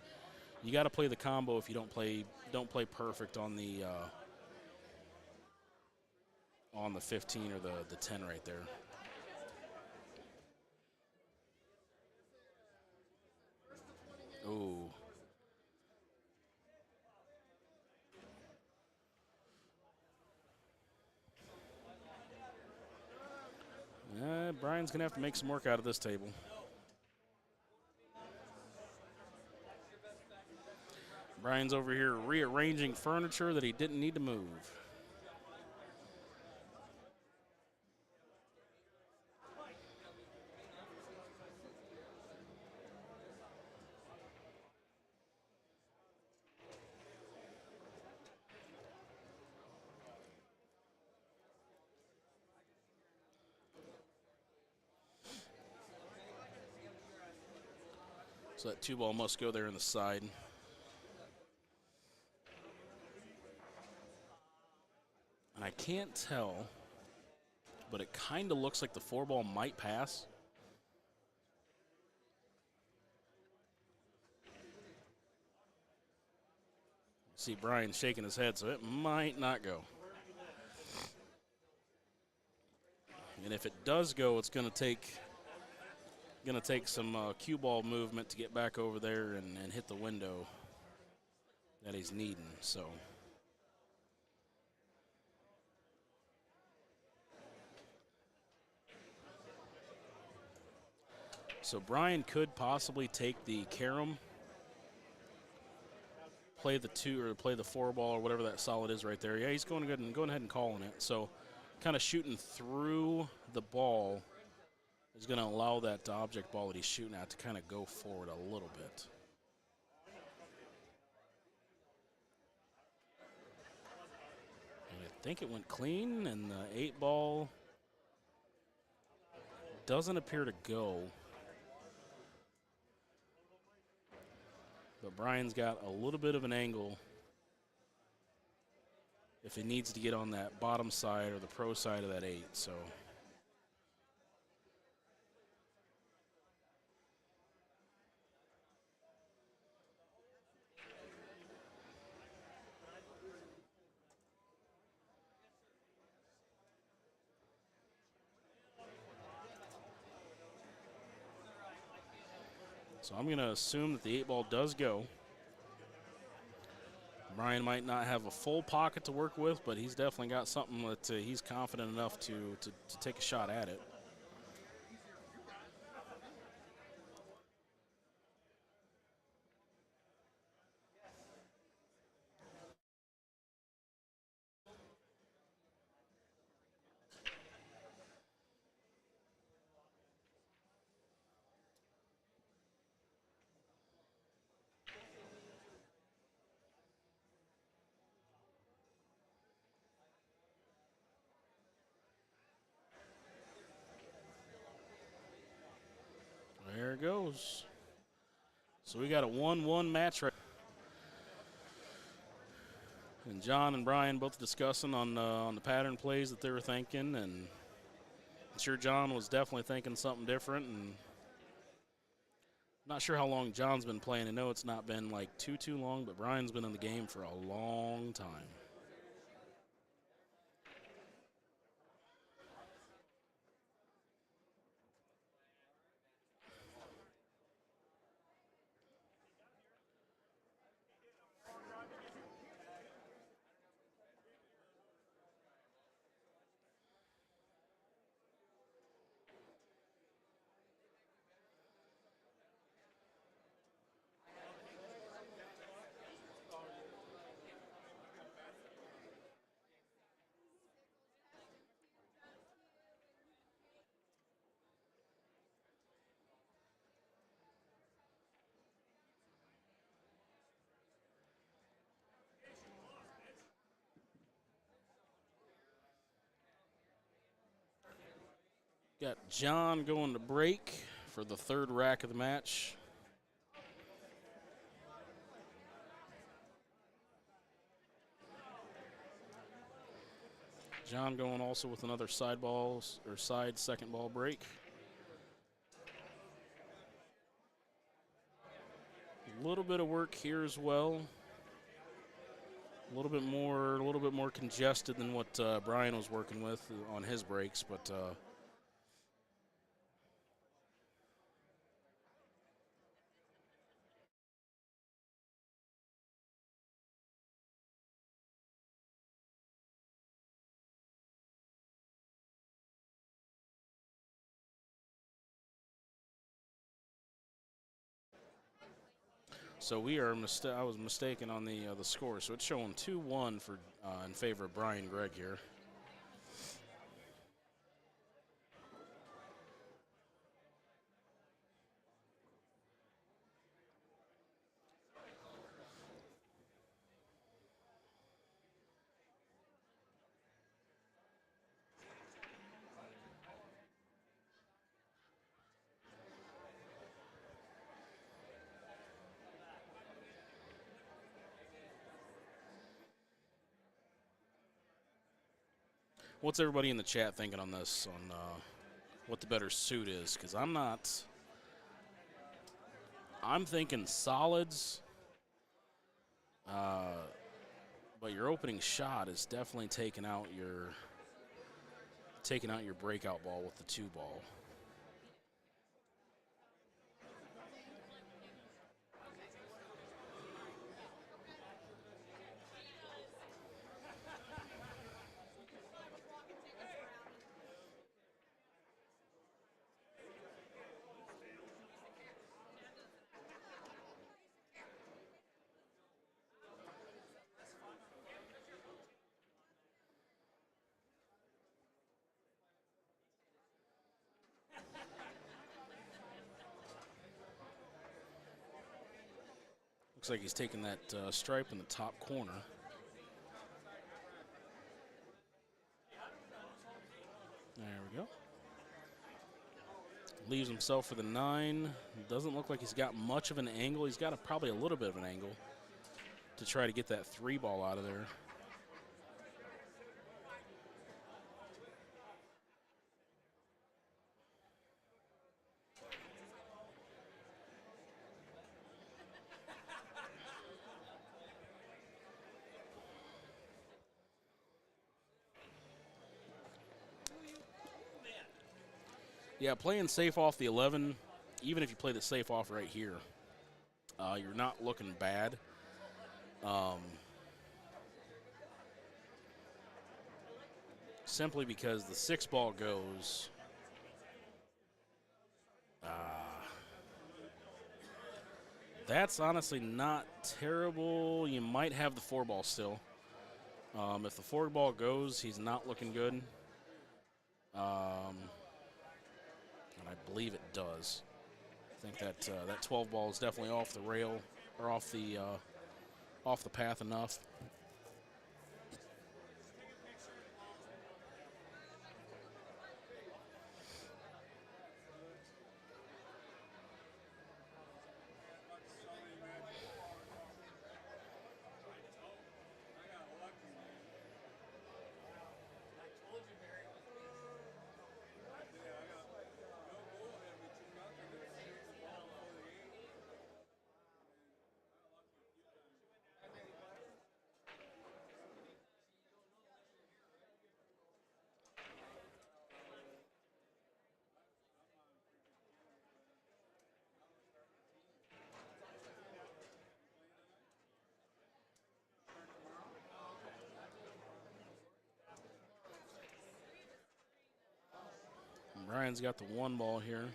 you got to play the combo if you don't play perfect on the 15 or the 10 right there. Ooh. Brian's going to have to make some work out of this table. Brian's over here rearranging furniture that he didn't need to move. So that 2 ball must go there in the side. And I can't tell, but it kind of looks like the 4 ball might pass. See Brian shaking his head, so it might not go. And if it does go, it's going to take some cue ball movement to get back over there and hit the window that he's needing. So Brian could possibly take the carom, play the 2 or play the 4 ball or whatever that solid is right there. Yeah, he's going ahead and calling it. So kind of shooting through the ball is going to allow that object ball that he's shooting at to kind of go forward a little bit. And I think it went clean, and the 8 ball doesn't appear to go. But Brian's got a little bit of an angle if he needs to get on that bottom side or the pro side of that 8. So I'm going to assume that the 8 ball does go. Brian might not have a full pocket to work with, but he's definitely got something that he's confident enough to take a shot at it. There it goes. So we got a 1-1 match right. And John and Brian both discussing on the pattern plays that they were thinking, and I'm sure John was definitely thinking something different. And not sure how long John's been playing. I know it's not been like too long, but Brian's been in the game for a long time. Got John going to break for the 3rd rack of the match. John going also with another side balls or side second ball break. A little bit of work here as well. A little bit more congested than what Brian was working with on his breaks, but so we are. I was mistaken on the score, so it's showing 2-1 for in favor of Brian Gregg here. What's everybody in the chat thinking on this, on what the better suit is? Because I'm not. I'm thinking solids, but your opening shot is definitely taking out your breakout ball with the 2-ball. Looks like he's taking that stripe in the top corner. There we go. Leaves himself for the 9. Doesn't look like he's got much of an angle. He's got probably a little bit of an angle to try to get that 3-ball out of there. Yeah, playing safe off the 11, even if you play the safe off right here, you're not looking bad. Simply because the 6-ball goes. That's honestly not terrible. You might have the 4-ball still. If the 4-ball goes, he's not looking good. And I believe it does. I think that that 12-ball is definitely off the rail or off the path enough. Brian's got the 1-ball here.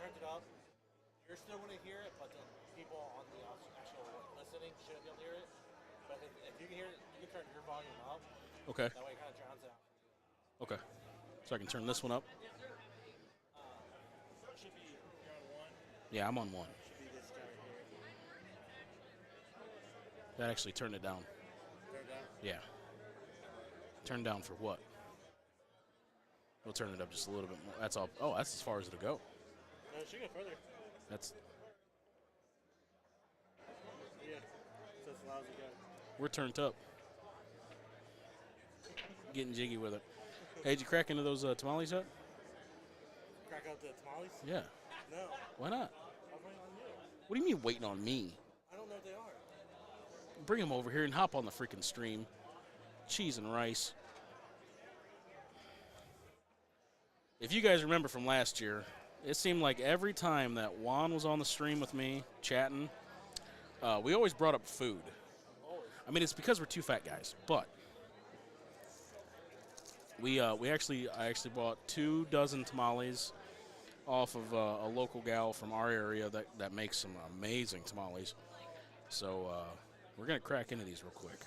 It up. You're still going to hear it, but the people on the actual listening shouldn't be able to hear it. But if you can hear it, you can turn your volume up. Okay. That way it kind of drowns out. Okay. So I can turn this one up? Should be, you're on 1. Yeah, I'm on 1. Should be this guy here. That actually turned it down. Turn it down? Yeah. Turned down for what? We'll turn it up just a little bit more. That's all. Oh, that's as far as it'll go. No, it should go further. That's. Yeah. So it's lousy guy. We're turned up. Getting jiggy with it. Hey, did you crack into those tamales yet? Crack out the tamales? Yeah. No. Why not? I'm waiting on you. What do you mean waiting on me? I don't know what they are. bring him over here and hop on the freaking stream. Cheese and rice. If you guys remember from last year, it seemed like every time that Juan was on the stream with me chatting, we always brought up food. I mean, it's because we're two fat guys, but I actually bought 2 dozen tamales off of a local gal from our area that makes some amazing tamales. So we're gonna crack into these real quick.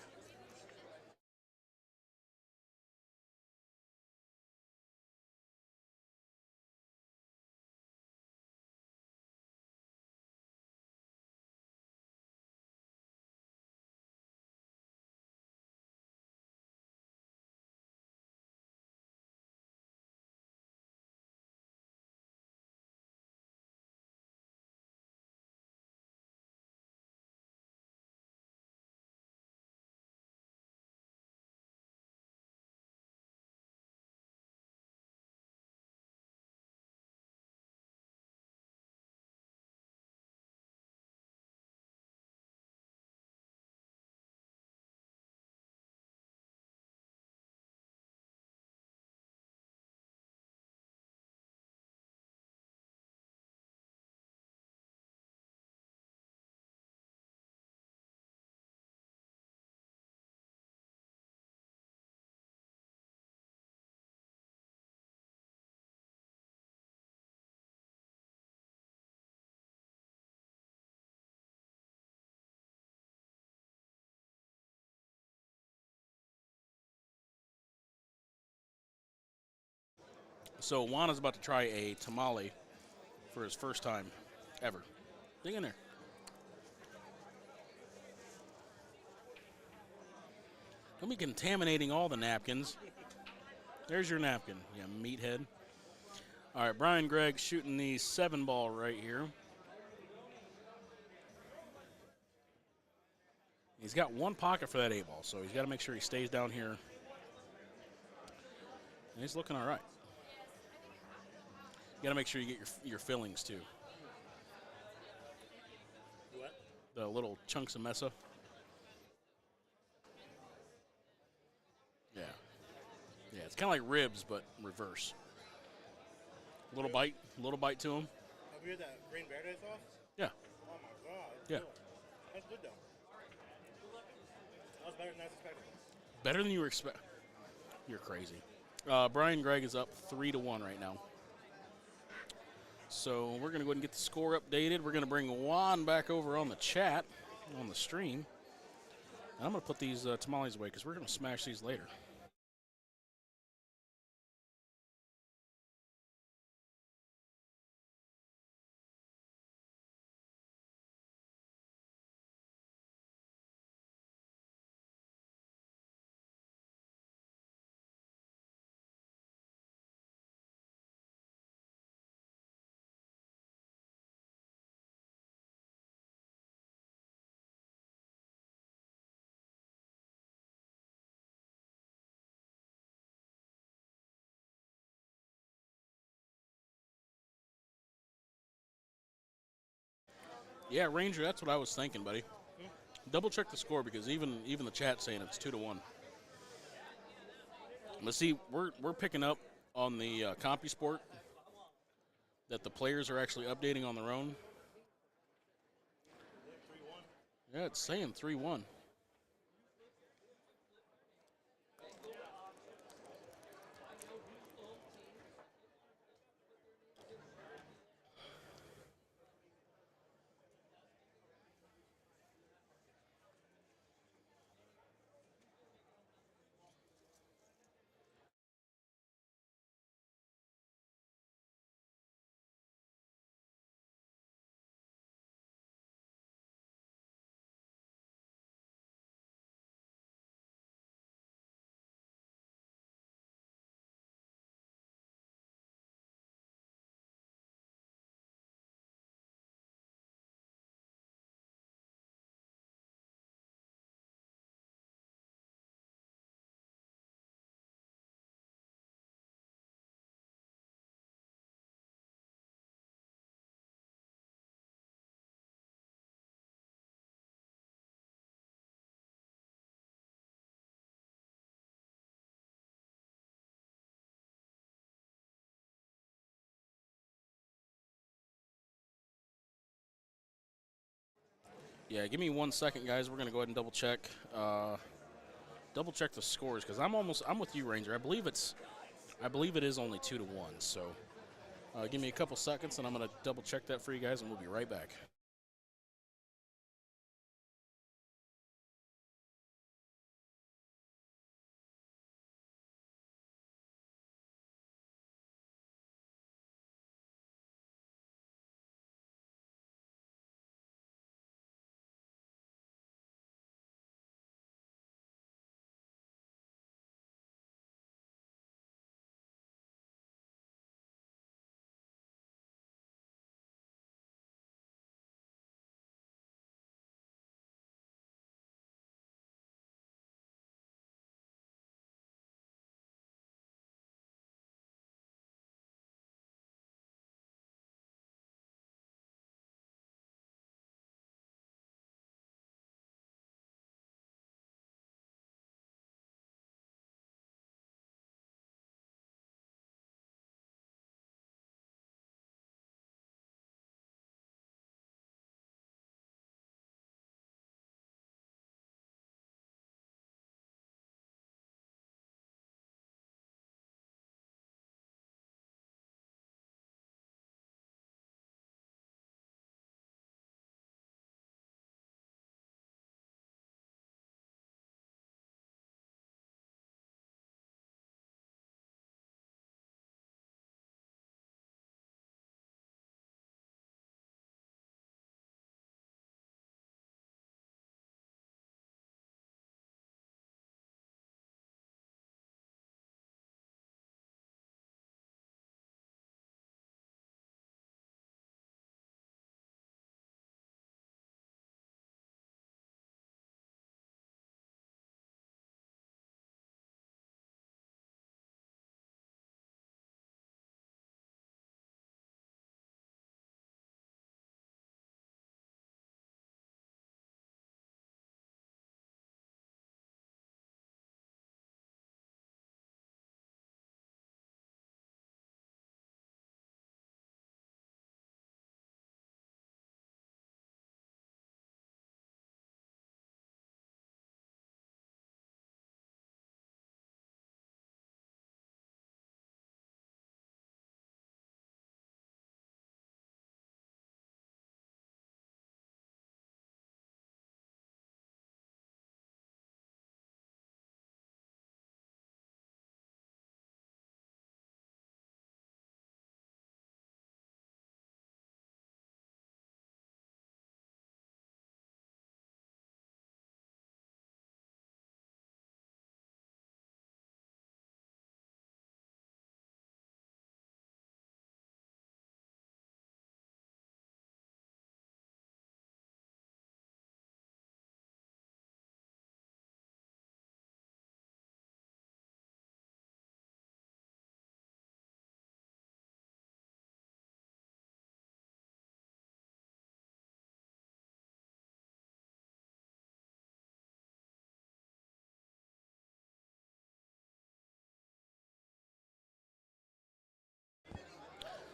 So Juan is about to try a tamale for his first time ever. Dig in there. Don't be contaminating all the napkins. There's your napkin, you meathead. All right, Brian Gregg shooting the 7-ball right here. He's got 1 pocket for that 8-ball, so he's got to make sure he stays down here. And he's looking all right. You got to make sure you get your fillings, too. What? The little chunks of mesa. Yeah. Yeah, it's kind of like ribs, but reverse. Little bite to them. Have you had that green verde sauce? Yeah. Oh my god. Yeah. Good. That's good though. That was better than I expected. Better than you were expecting. You're crazy. Brian Gregg is up 3-1 right now. So we're going to go ahead and get the score updated. We're going to bring Juan back over on the chat, on the stream. And I'm going to put these tamales away because we're going to smash these later. Yeah, Ranger, that's what I was thinking, buddy. Double check the score because even the chat's saying it's 2-1. Let's see, we're picking up on the CompuSport that the players are actually updating on their own. Yeah, it's saying 3-1. Yeah, give me 1 second, guys. We're gonna go ahead and double check the scores because I'm with you, Ranger. I believe it is only 2-1. So give me a couple seconds, and I'm gonna double check that for you guys, and we'll be right back.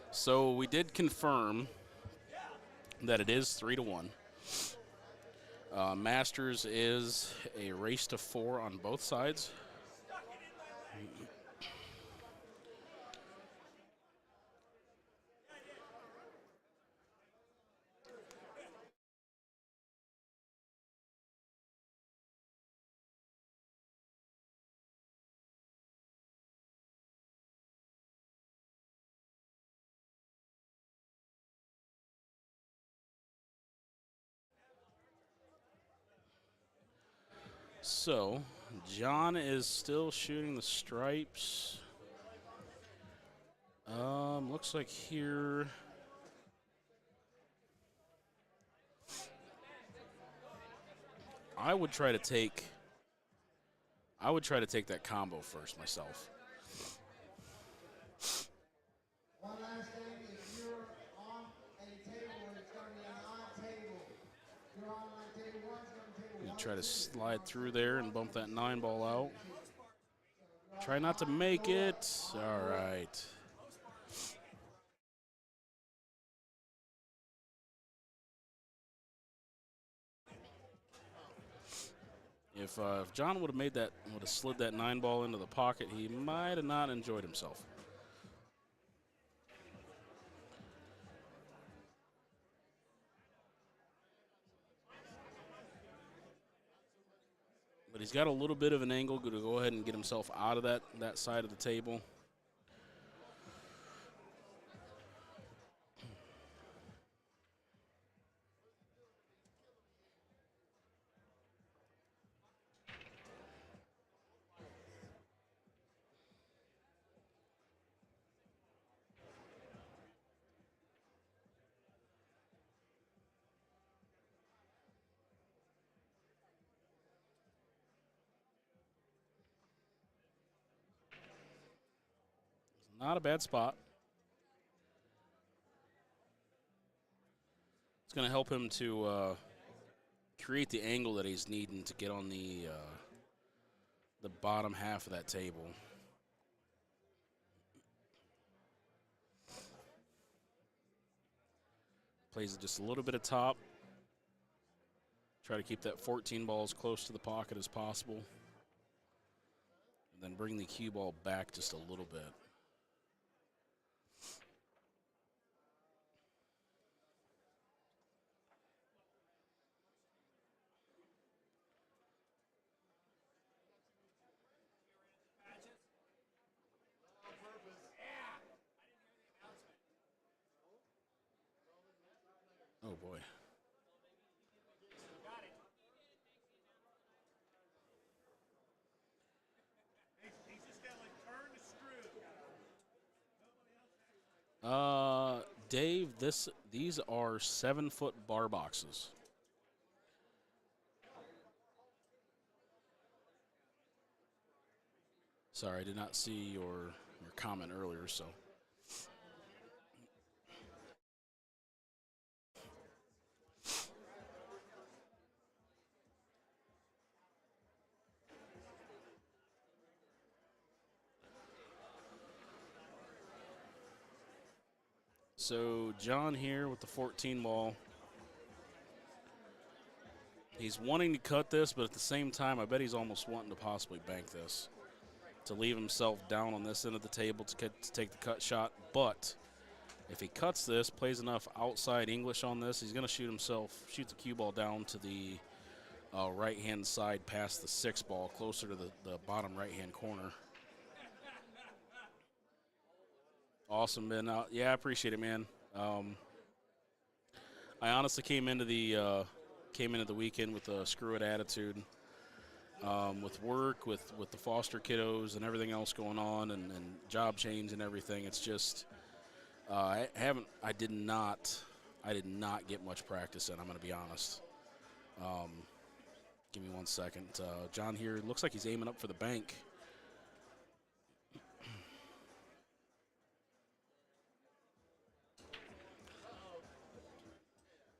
So we did confirm that it is 3-1. Masters is a race to 4 on both sides. So John is still shooting the stripes. Looks like here. I would try to take that combo first myself. One last thing, if you're on a table, it's going to be an odd table. If you're on my table, one's going to table one. Try to slide through there and bump that 9 ball out. Try not to make it. All right. If John would have slid that 9 ball into the pocket, he might have not enjoyed himself. But he's got a little bit of an angle to go ahead and get himself out of that side of the table. Not a bad spot. It's going to help him to create the angle that he's needing to get on the bottom half of that table. Plays it just a little bit of top. Try to keep that 14 ball as close to the pocket as possible. And then bring the cue ball back just a little bit. Oh, boy. Dave, these are 7-foot bar boxes. Sorry, I did not see your comment earlier, so. So John here with the 14 ball. He's wanting to cut this, but at the same time, I bet he's almost wanting to possibly bank this to leave himself down on this end of the table to take the cut shot. But if he cuts this, plays enough outside English on this, he's going to shoot the cue ball down to the right-hand side past the 6 ball, closer to the bottom right-hand corner. Awesome, man. Yeah, I appreciate it, man. I honestly came into the weekend with a screw it attitude. With work, with the foster kiddos and everything else going on, and job change and everything, it's just I did not get much practice in. I'm going to be honest. Give me 1 second. John here looks like he's aiming up for the bank.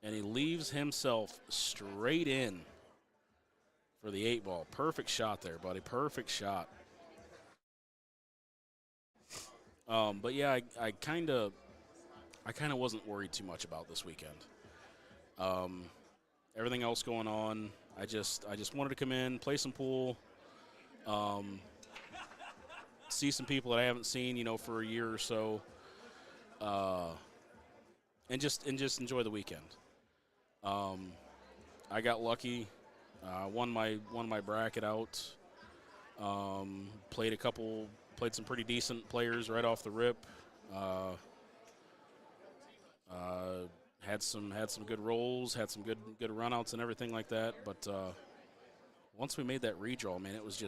And he leaves himself straight in for the 8 ball. Perfect shot there, buddy. Perfect shot. But yeah, I kind of wasn't worried too much about this weekend. Everything else going on, I just wanted to come in, play some pool, see some people that I haven't seen, for a year or so, and just enjoy the weekend. I got lucky. Won my bracket out. Played some pretty decent players right off the rip. Had some good rolls, had some good runouts and everything like that. But once we made that redraw, man, it was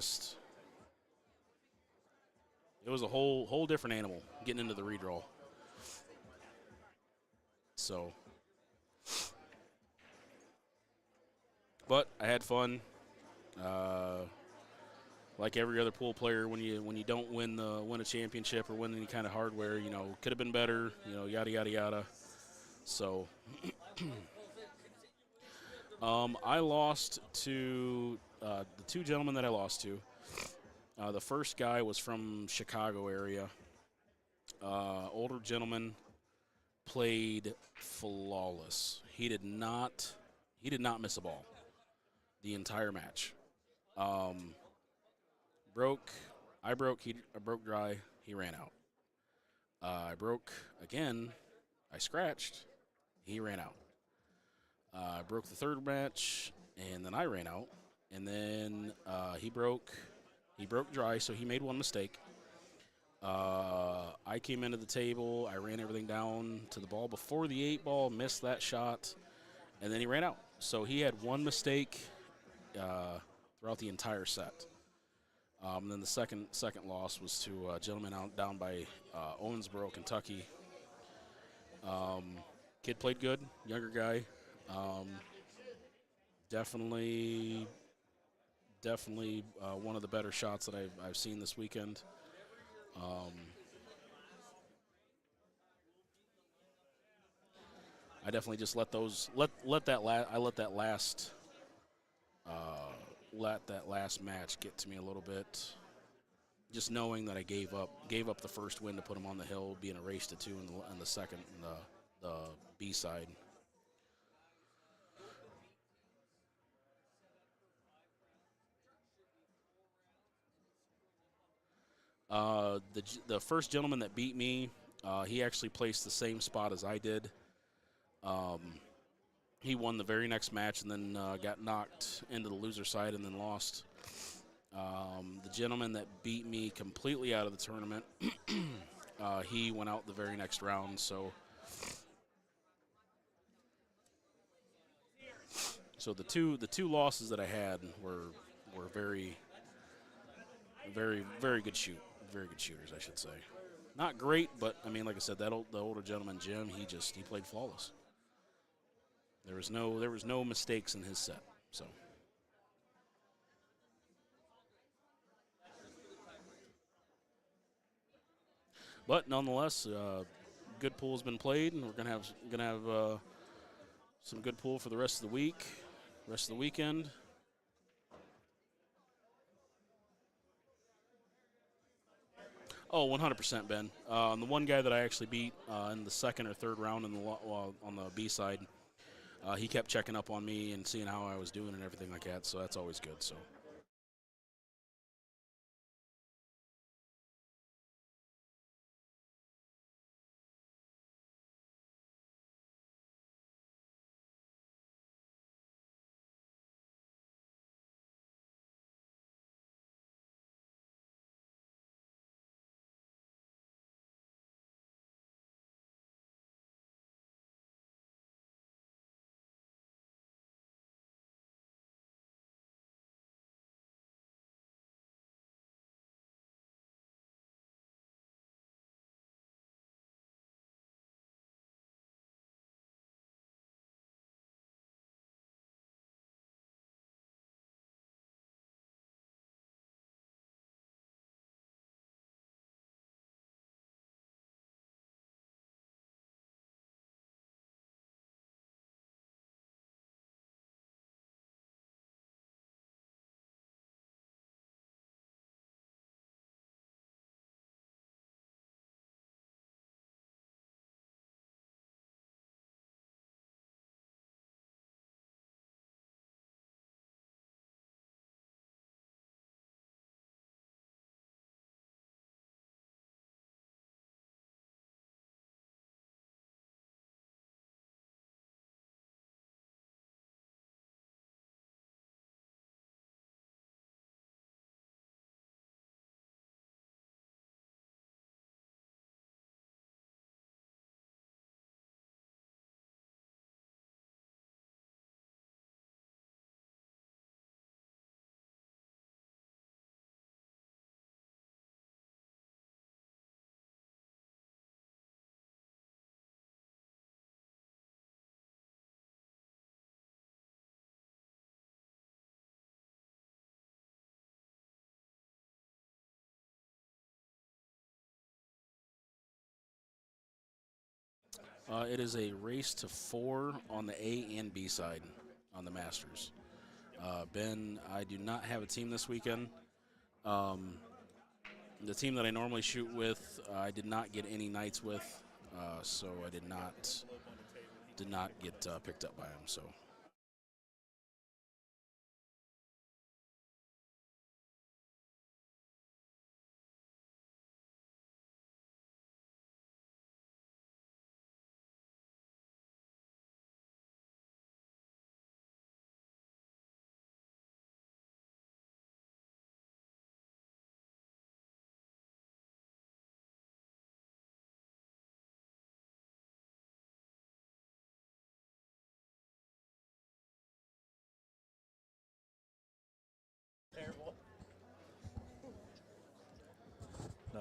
a whole different animal getting into the redraw. So. But I had fun. Like every other pool player, when you don't win a championship or win any kind of hardware, could have been better, yada yada yada. So I lost to the 2 gentlemen that I lost to. The first guy was from Chicago area. Older gentleman, played flawless. He did not miss a ball the entire match. Broke. I broke. I broke dry. He ran out. I broke again. I scratched. He ran out. I broke the third match, and then I ran out. And then he broke. He broke dry, so he made one mistake. I came into the table. I ran everything down to the ball before the 8-ball, missed that shot, and then he ran out. So he had one mistake throughout the entire set. And then the second loss was to a gentleman down by Owensboro, Kentucky. Kid played good, younger guy. Definitely one of the better shots that I've seen this weekend. I definitely just let that last match get to me a little bit. Just knowing that I gave up the first win to put him on the hill, being a race to 2 in the second, the B side. The first gentleman that beat me, he actually placed the same spot as I did. He won the very next match and then got knocked into the loser side and then lost. The gentleman that beat me completely out of the tournament, he went out the very next round. So the two losses that I had were very good shooters, I should say. Not great, but I mean, like I said, the older gentleman Jim, he played flawless. There was no mistakes in his set. So. But nonetheless, good pool has been played, and we're gonna have some good pool for the rest of the week, rest of the weekend. Oh, 100%, Ben. The one guy that I actually beat in the second or third round on the B side, he kept checking up on me and seeing how I was doing and everything like that. So that's always good. So. It is a race to 4 on the A and B side on the Masters. Ben, I do not have a team this weekend. The team that I normally shoot with, I did not get any nights with, so I did not get picked up by him. So.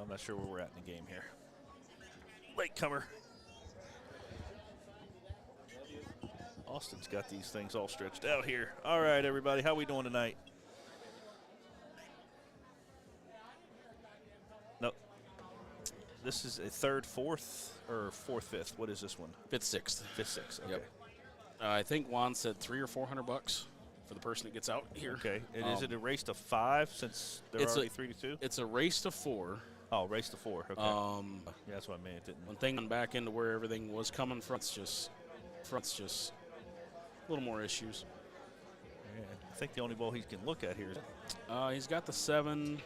I'm not sure where we're at in the game here. Latecomer. Austin's got these things all stretched out here. All right, everybody, how we doing tonight? Nope. This is a third, fourth, or fourth, fifth. What is this one? Fifth, sixth. Fifth, sixth. Okay. Yep. I think Juan said $300 or $400 for the person that gets out here. Okay. And is it a race to 5 since they're already 3-2? It's a race to 4. Oh, race to 4. Okay. Yeah, that's what I meant. It didn't. When things back into where everything was coming from, it's just a little more issues. Yeah, I think the only ball he can look at here is. He's got the 7.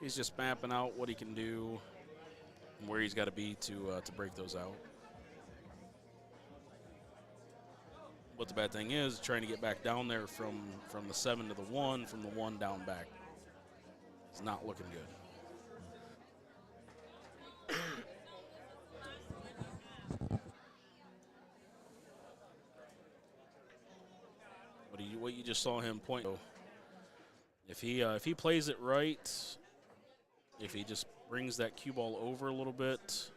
He's just mapping out what he can do and where he's got to be to break those out. But the bad thing is trying to get back down there from the 7 to the 1, from the 1 down back. It's not looking good. What you just saw him point. If he plays it right, if he just brings that cue ball over a little bit,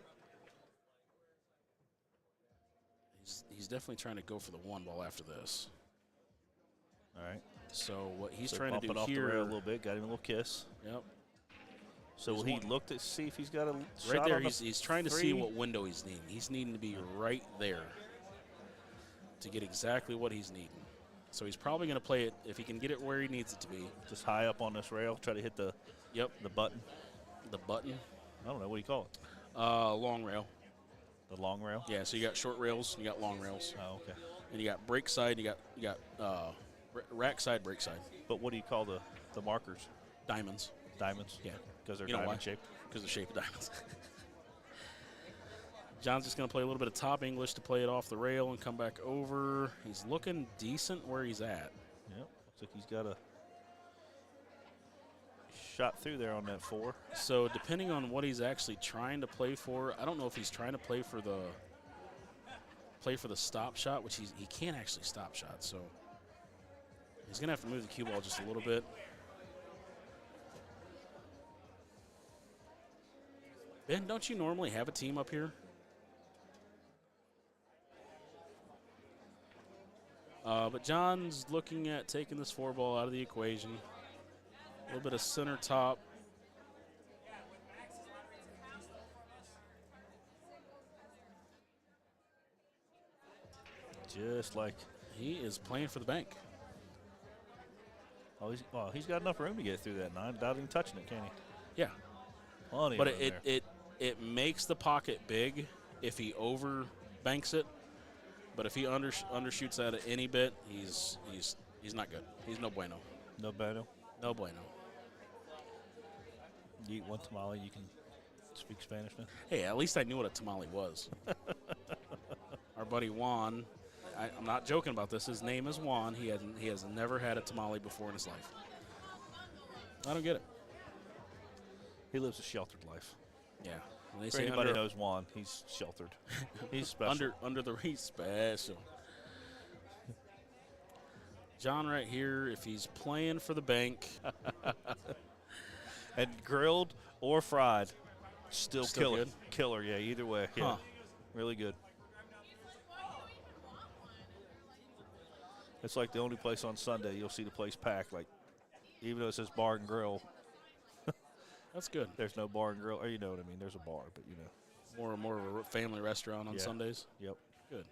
he's definitely trying to go for the 1 ball after this. All right. So what he's trying to do off here, the rail a little bit, got him a little kiss. Yep. So will he look to see if he's got a shot right there? on He's trying to see what window he's needing. He's needing to be right there to get exactly what he's needing. So he's probably going to play it if he can get it where he needs it to be. Just high up on this rail, try to hit the button. The button. I don't know, what do you call it? Long rail. The long rail? Yeah. So you got short rails, you got long rails. Oh, okay. And you got brake side, you got rack side, brake side. But what do you call the markers? Diamonds. Diamonds? Yeah. Because they're You know why? diamond shaped? Because of the shape of diamonds. John's just going to play a little bit of top English to play it off the rail and come back over. He's looking decent where he's at. Yep. Looks like he's got a shot through there on that 4. So depending on what he's actually trying to play for, I don't know if he's trying to play for the stop shot, which he can't actually stop shot. So he's going to have to move the cue ball just a little bit. Ben, don't you normally have a team up here? But John's looking at taking this 4 ball out of the equation. A little bit of center top. Just like. He is playing for the bank. Oh, he's got enough room to get through that 9 without even touching it, can he? Yeah. Plenty But of room there. it makes the pocket big if he over banks it. But if he undershoots at it any bit, he's not good. He's no bueno. No bueno? No bueno. You eat one tamale, you can speak Spanish now? Hey, at least I knew what a tamale was. Our buddy Juan, I'm not joking about this. His name is Juan. He has never had a tamale before in his life. I don't get it. He lives a sheltered life. Yeah. When they For say anybody knows Juan, he's sheltered. He's special. he's special. John right here, if he's playing for the bank. And grilled or fried, still killer. good? Killer, yeah, either way. Yeah. Huh. Really good. It's like the only place on Sunday you'll see the place packed. Like, even though it says bar and grill, That's good. there's no bar and grill. Or you know what I mean? There's a bar, but you know. More of a family restaurant on Yeah. Sundays. Yep. Good.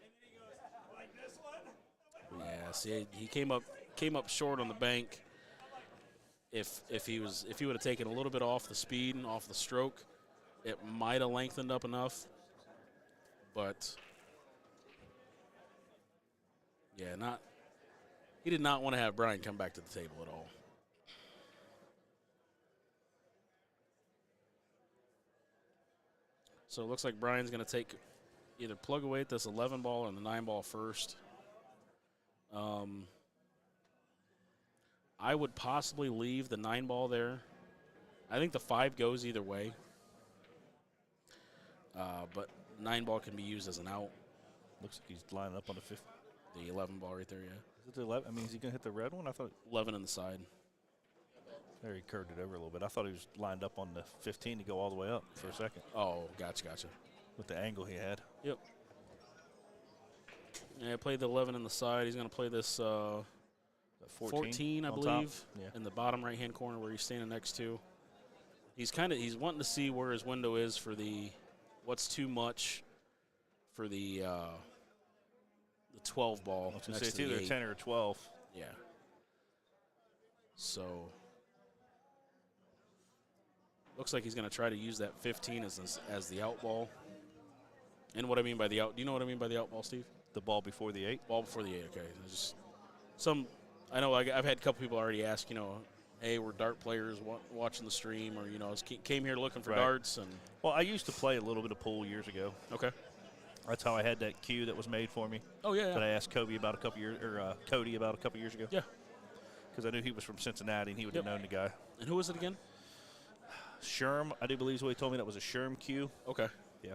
Yeah, see, he came up short on the bank. If he would have taken a little bit off the speed and off the stroke, it might have lengthened up enough. But yeah, he did not want to have Brian come back to the table at all. So it looks like Brian's going to either plug away at this 11 ball or the 9 ball first. I would possibly leave the 9 ball there. I think the 5 goes either way. But 9 ball can be used as an out. Looks like he's lining up on the 5th. The 11 ball right there, yeah. Is it the 11? I mean, is he going to hit the red one? I thought. 11 on the side. There he curved it over a little bit. I thought he was lined up on the 15 to go all the way up for a second. Oh, gotcha. With the angle he had. Yep. Yeah, played the 11 in the side. He's going to play this 14 I believe, in the bottom right-hand corner where he's standing next to. He's wanting to see where his window is for what's too much for the 12 ball. I was going to say it's either 10 or 12. Yeah. So looks like he's going to try to use that 15 as the out ball. And what I mean by the out, do you know what I mean by the out ball, Steve? The ball before the 8? Ball before the 8, okay. I know I've had a couple people already ask, hey, we're dart players watching the stream, or, came here looking for darts. And well, I used to play a little bit of pool years ago. Okay. That's how I had that cue that was made for me. Oh, yeah. That I asked Cody about a couple years ago. Yeah. Because I knew he was from Cincinnati, and he would have known the guy. And who was it again? Sherm, I do believe is what he told me. That was a Sherm cue. Okay. Yeah.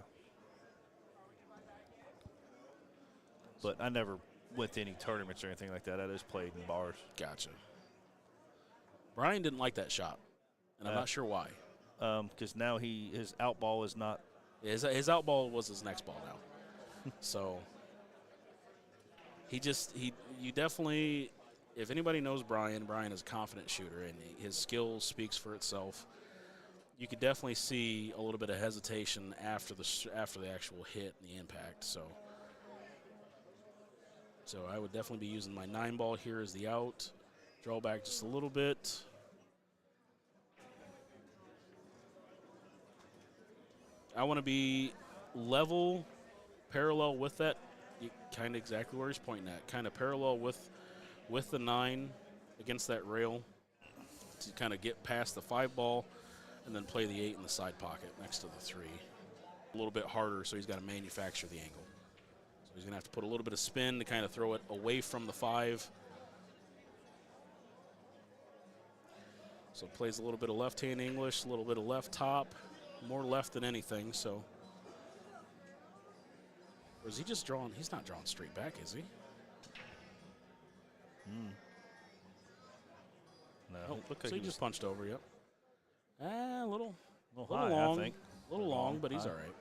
But I never went to any tournaments or anything like that. I just played in bars. Gotcha. Brian didn't like that shot, and I'm not sure why. Because now his out ball is not. His out ball was his next ball now. So you definitely, if anybody knows Brian is a confident shooter, and his skill speaks for itself. You could definitely see a little bit of hesitation after the actual hit and the impact. So I would definitely be using my 9 ball here as the out. Draw back just a little bit. I want to be level, parallel with that, kind of exactly where he's pointing at, kind of parallel with the 9 against that rail to kind of get past the 5 ball and then play the 8 in the side pocket next to the 3. A little bit harder, so he's got to manufacture the angle. So he's going to have to put a little bit of spin to kind of throw it away from the 5. So plays a little bit of left-hand English, a little bit of left top, more left than anything. So, or is he just drawing? He's not drawing straight back, is he? No. Oh, so he just punched over. Yep. A little high, long. I think. A little long, but he's all right.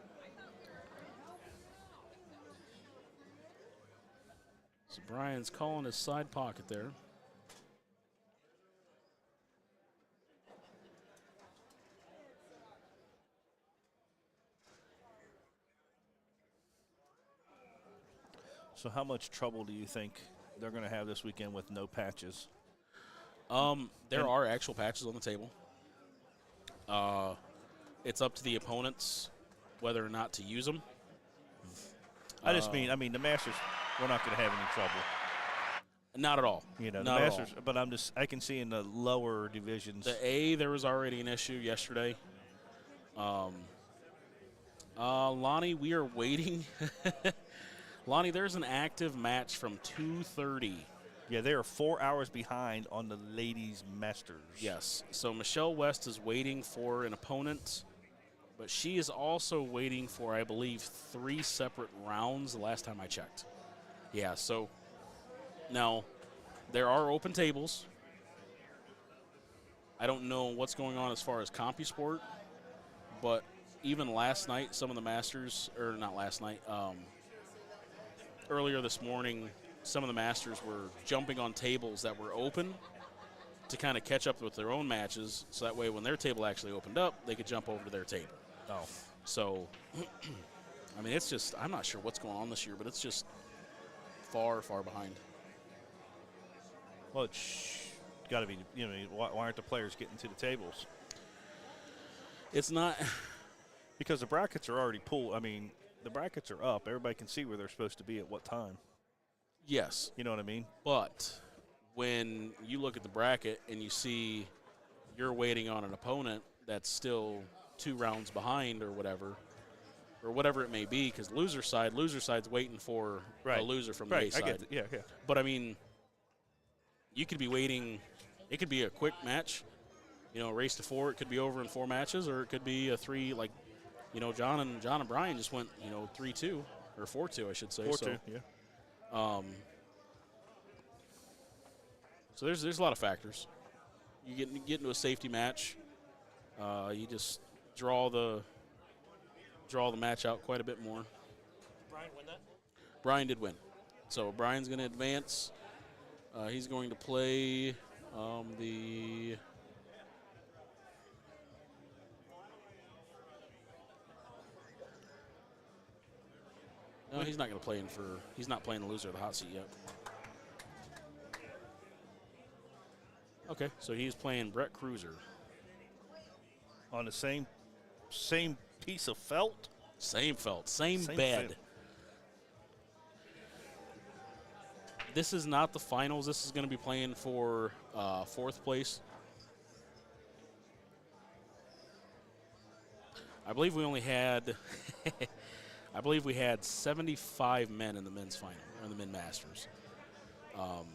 So Brian's calling his side pocket there. So how much trouble do you think they're going to have this weekend with no patches? There are actual patches on the table. It's up to the opponents whether or not to use them. I mean, the Masters, we're not going to have any trouble. Not at all. The not Masters, but I can see in the lower divisions. The A, there was already an issue yesterday. Lonnie, we are waiting. Lonnie, there's an active match from 2:30. Yeah, they are 4 hours behind on the ladies' Masters. Yes. So Michelle West is waiting for an opponent, but she is also waiting for, I believe, 3 separate rounds the last time I checked. Yeah, so now there are open tables. I don't know what's going on as far as CompuSport, but even last night, some of the Masters, or not last night, earlier this morning, some of the Masters were jumping on tables that were open to kind of catch up with their own matches, so that way when their table actually opened up, they could jump over to their table. Oh. So, I mean, it's just, I'm not sure what's going on this year, but it's just far, far behind. Well, it's got to be, why aren't the players getting to the tables? It's not. Because the brackets are already pulled. I mean, the brackets are up. Everybody can see where they're supposed to be at what time. Yes. You know what I mean? But when you look at the bracket and you see you're waiting on an opponent that's still 2 rounds behind or whatever it may be, because loser side's waiting for a loser from the A side. I get it. Yeah. But, I mean, you could be waiting. It could be a quick match, race to 4. It could be over in 4 matches, or it could be a 3, like, John and Brian just went, 3-2 or 4-2, I should say. 4-2, yeah. So there's a lot of factors. you get into a safety match. You just draw the match out quite a bit more. Did Brian win that? Brian did win. So Brian's going to advance. He's going to play the. No, he's not going to play in for. He's not playing the loser of the hot seat yet. Okay, so he's playing Brett Cruiser. On the same piece of felt. Same felt, same bed. Felt. This is not the finals. This is going to be playing for 4th place. I believe we only had. I believe we had 75 men in the men's final, or the men masters. No.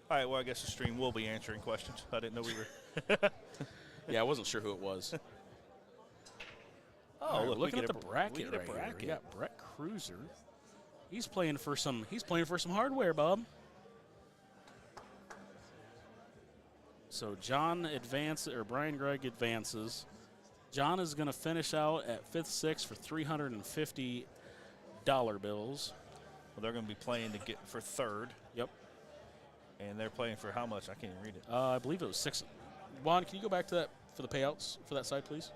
All right, well, I guess the stream will be answering questions. I didn't know we were. Yeah, I wasn't sure who it was. Oh, look, looking at the we bracket get a right bracket. here. We got Brett Cruiser. He's playing for some hardware, Bob. So John advances, or Brian Gregg advances. John is going to finish out at 5th, 6th for $350 bills. Well, they're going to be playing to get for 3rd. Yep. And they're playing for how much? I can't even read it. I believe it was 6. Juan, can you go back to that for the payouts for that side, please?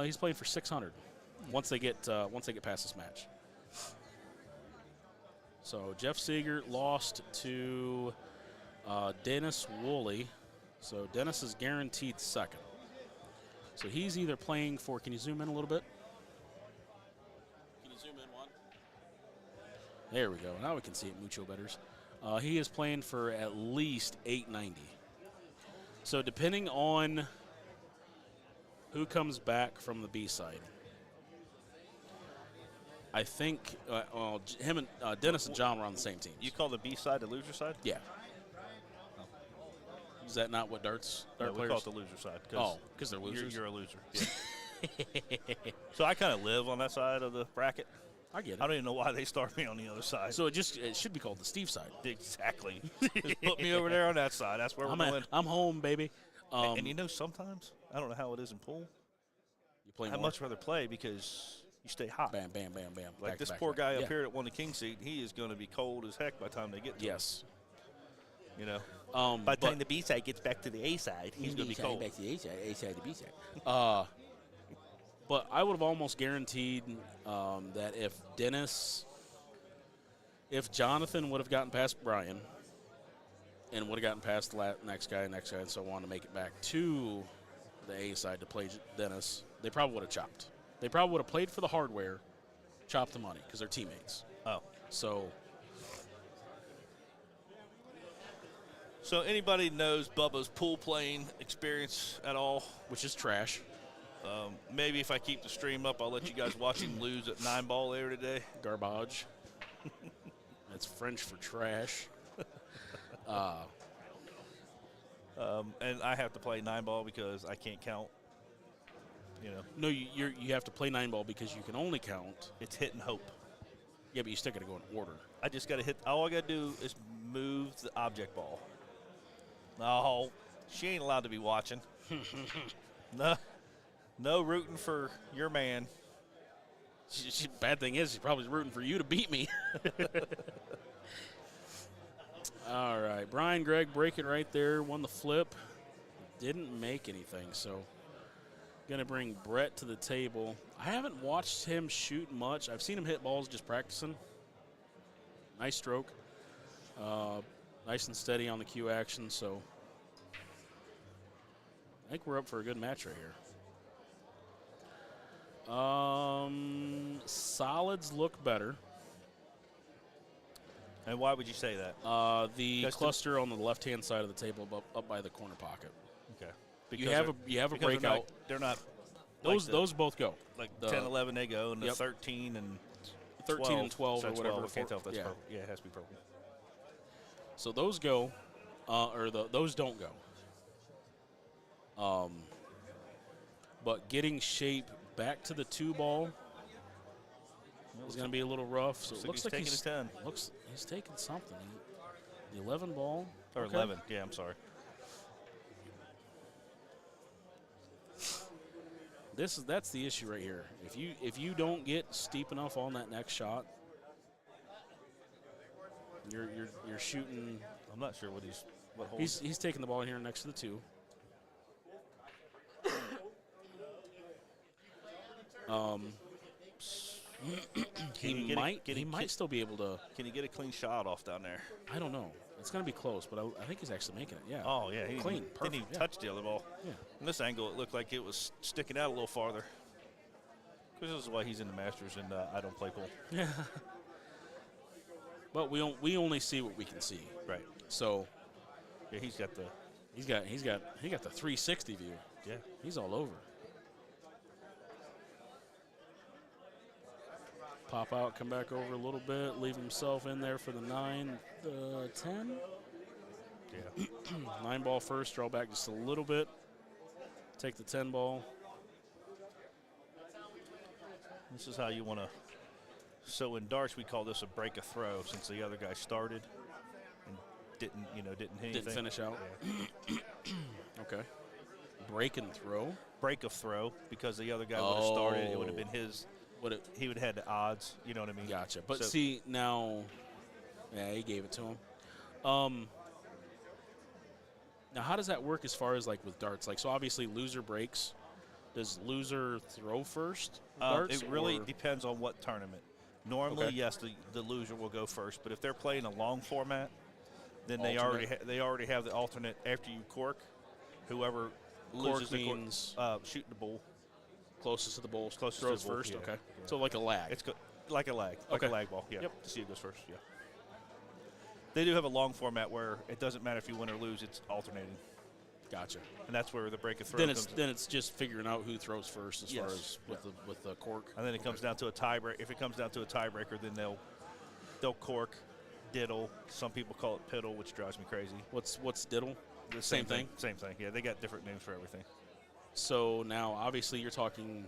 He's playing for 600 once they get past this match. So Jeff Seeger lost to Dennis Woolley. So Dennis is guaranteed 2nd. So he's either playing for. Can you zoom in a little bit? Can you zoom in, Juan? There we go. Now we can see it mucho better. He is playing for at least $890. So depending on who comes back from the B side, I think him and Dennis and John were on the same team. You call the B side the loser side? Yeah. Is that not what dart No, players? we call it the loser side. Because they're losers. You're a loser. Yeah. So I kind of live on that side of the bracket. I get it. I don't even know why they start me on the other side. So it should be called the Steve side. Exactly. Just put me over there on that side. That's where we're going. I'm home, baby. And you know, sometimes, I don't know how it is in pool, You play I'd more? much rather play because you stay hot. Bam, bam, bam, bam. Like Back this to back poor to back. guy Yeah. up here that won the king seat, he is going to be cold as heck by the time they get to Yes. him, you know. By By the time the B side gets back to the A side, he's going to be cold. Back to the A side to B side. But I would have almost guaranteed that if Jonathan would have gotten past Brian and would have gotten past the next guy, and so on to make it back to the A side to play Dennis, they probably would have chopped. They probably would have played for the hardware, chopped the money because they're teammates. Oh. So anybody knows Bubba's pool playing experience at all? which is trash. Maybe if I keep the stream up, I'll let you guys watch him lose at 9-ball later today. Garbage. That's French for trash. And I have to play 9-ball because I can't count. You know, No, you have to play 9-ball because you can only count. it's hit and hope. Yeah, but you still got to go in order. I just got to hit. All I got to do is move the object ball. No, she ain't allowed to be watching. No rooting for your man. Bad thing is, she's probably rooting for you to beat me. All right, Brian Gregg breaking right there, won the flip. Didn't make anything, so going to bring Brett to the table. I haven't watched him shoot much. I've seen him hit balls just practicing. Nice stroke. Nice and steady on the cue action, so I think we're up for a good match right here. Solids look better. And why would you say that? The cluster on the left-hand side of the table, up by the corner pocket. Okay. You have a breakout. They're not Those both go. like The 10, 11 they go, and the Yep. 13 and 13 and 12 So or that's whatever. 12. I can't tell if that's yeah. purple. Yeah, it has to be purple. So those go, those don't go. But getting shape back to the 2 ball is going to be a little rough. So it looks like taking he's a 10. He's taking something. The 11 ball. Or Okay. 11. Yeah, I'm sorry. That's the issue right here. If you don't get steep enough on that next shot, you're shooting. I'm not sure what holds. He's taking the ball here next to the 2. He might still be able to. Can he get a clean shot off down there? I don't know. It's going to be close, but I think he's actually making it. Yeah. Oh, yeah. He Clean. Didn't Perfect. even Yeah. touch the other ball. Yeah. From this angle, it looked like it was sticking out a little farther. Because this is why he's in the Masters and I don't play pool. Yeah. But we only see what we can see. Right. So Yeah, he's got the. he got the 360 view. Yeah. He's all over. Pop out, come back over a little bit, leave himself in there for the 9, 10. Yeah. 9 ball first, draw back just a little bit. Take the 10 ball. This is how you want to. So in darts, we call this a break a throw, since the other guy started and didn't hit anything. Didn't finish out. Yeah. Okay. Break and throw. Break of throw, because the other guy would have started. It would have been his. He would have had the odds. You know what I mean? Gotcha. But So- see, now, yeah, he gave it to him. Now, how does that work as far as, like, with darts? Like, so obviously loser breaks. Does loser throw first with darts? It really or- depends on what tournament. Normally, Okay. yes, the loser will go first. But if they're playing a long format, then they Alternate. already have the alternate after you cork. Whoever Cork loses the means shooting the bull. closest to the bowl, Closest to throws the bowl, first. yeah, Okay. yeah. So like a lag. It's like a lag, Okay. a lag ball. Yeah. Yep. To see who goes first. Yeah. They do have a long format where it doesn't matter if you win or lose; it's alternating, Gotcha. and that's where the break of throw Then comes. it's just figuring out who throws first as far Yes. as with the cork. And then it comes down to a tiebreaker. If it comes down to a tiebreaker, then they'll cork, diddle. Some people call it piddle, which drives me crazy. What's diddle? The Same thing? Same thing. Yeah, they got different names for everything. So now obviously you're talking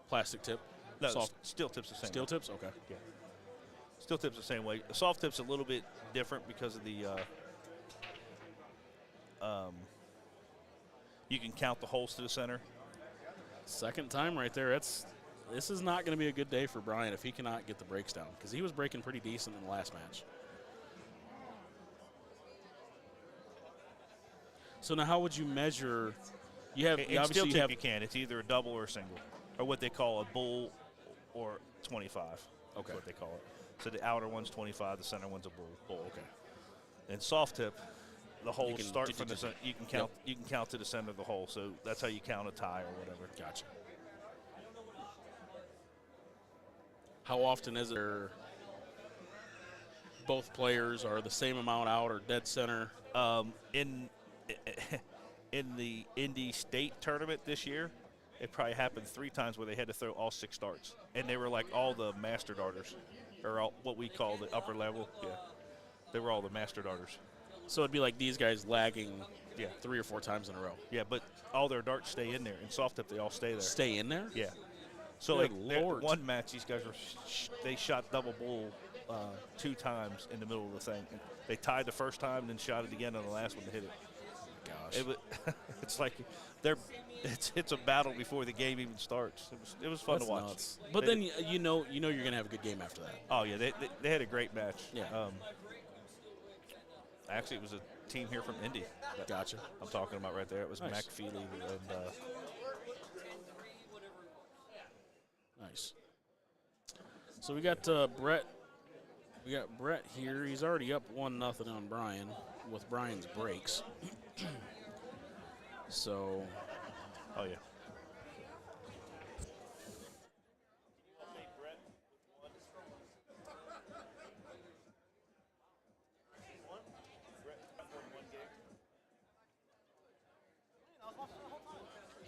plastic tip. No, soft steel tips the same. steel way. tips. Okay. Yeah. Steel tips the same way. Soft tips a little bit different because of the. You can count the holes to the center. Second time right there. This is not going to be a good day for Brian if he cannot get the breaks down, because he was breaking pretty decent in the last match. So now, how would you measure? You have In obviously steel you tip have you can. It's either a double or a single, or what they call a bull or 25. Okay. That's what they call it. So the outer one's 25, the center one's a bull. bull. Okay. And soft tip, the holes can start do- from the center. You can count. You can count to the center of the hole. So that's how you count a tie or whatever. Gotcha. How often is there both players are the same amount out or dead center? In the Indy State tournament this year, it probably happened 3 times where they had to throw all 6 darts, and they were like all the master darters. or all, what we call the upper level. Yeah, they were all the master darters. So it'd be like these guys lagging Yeah, 3 or 4 times in a row. yeah, but all their darts stay in there. In soft tip, they all stay there. Stay in there? Yeah. So Good like Lord. one match, these guys were they shot double bull 2 times in the middle of the thing. They tied the first time, then shot it again on the last one to hit it. Gosh. It's like it's a battle before the game even starts. It was fun That's to watch. nuts. But then you know you're gonna have a good game after that. Oh yeah, they had a great match. Yeah. Actually, it was a team here from Indy that Gotcha. I'm talking about right there. It was Nice. Mac Feely and Nice. So we got Brett. We got Brett here. He's already up 1-0 on Brian with Brian's breaks. So oh yeah.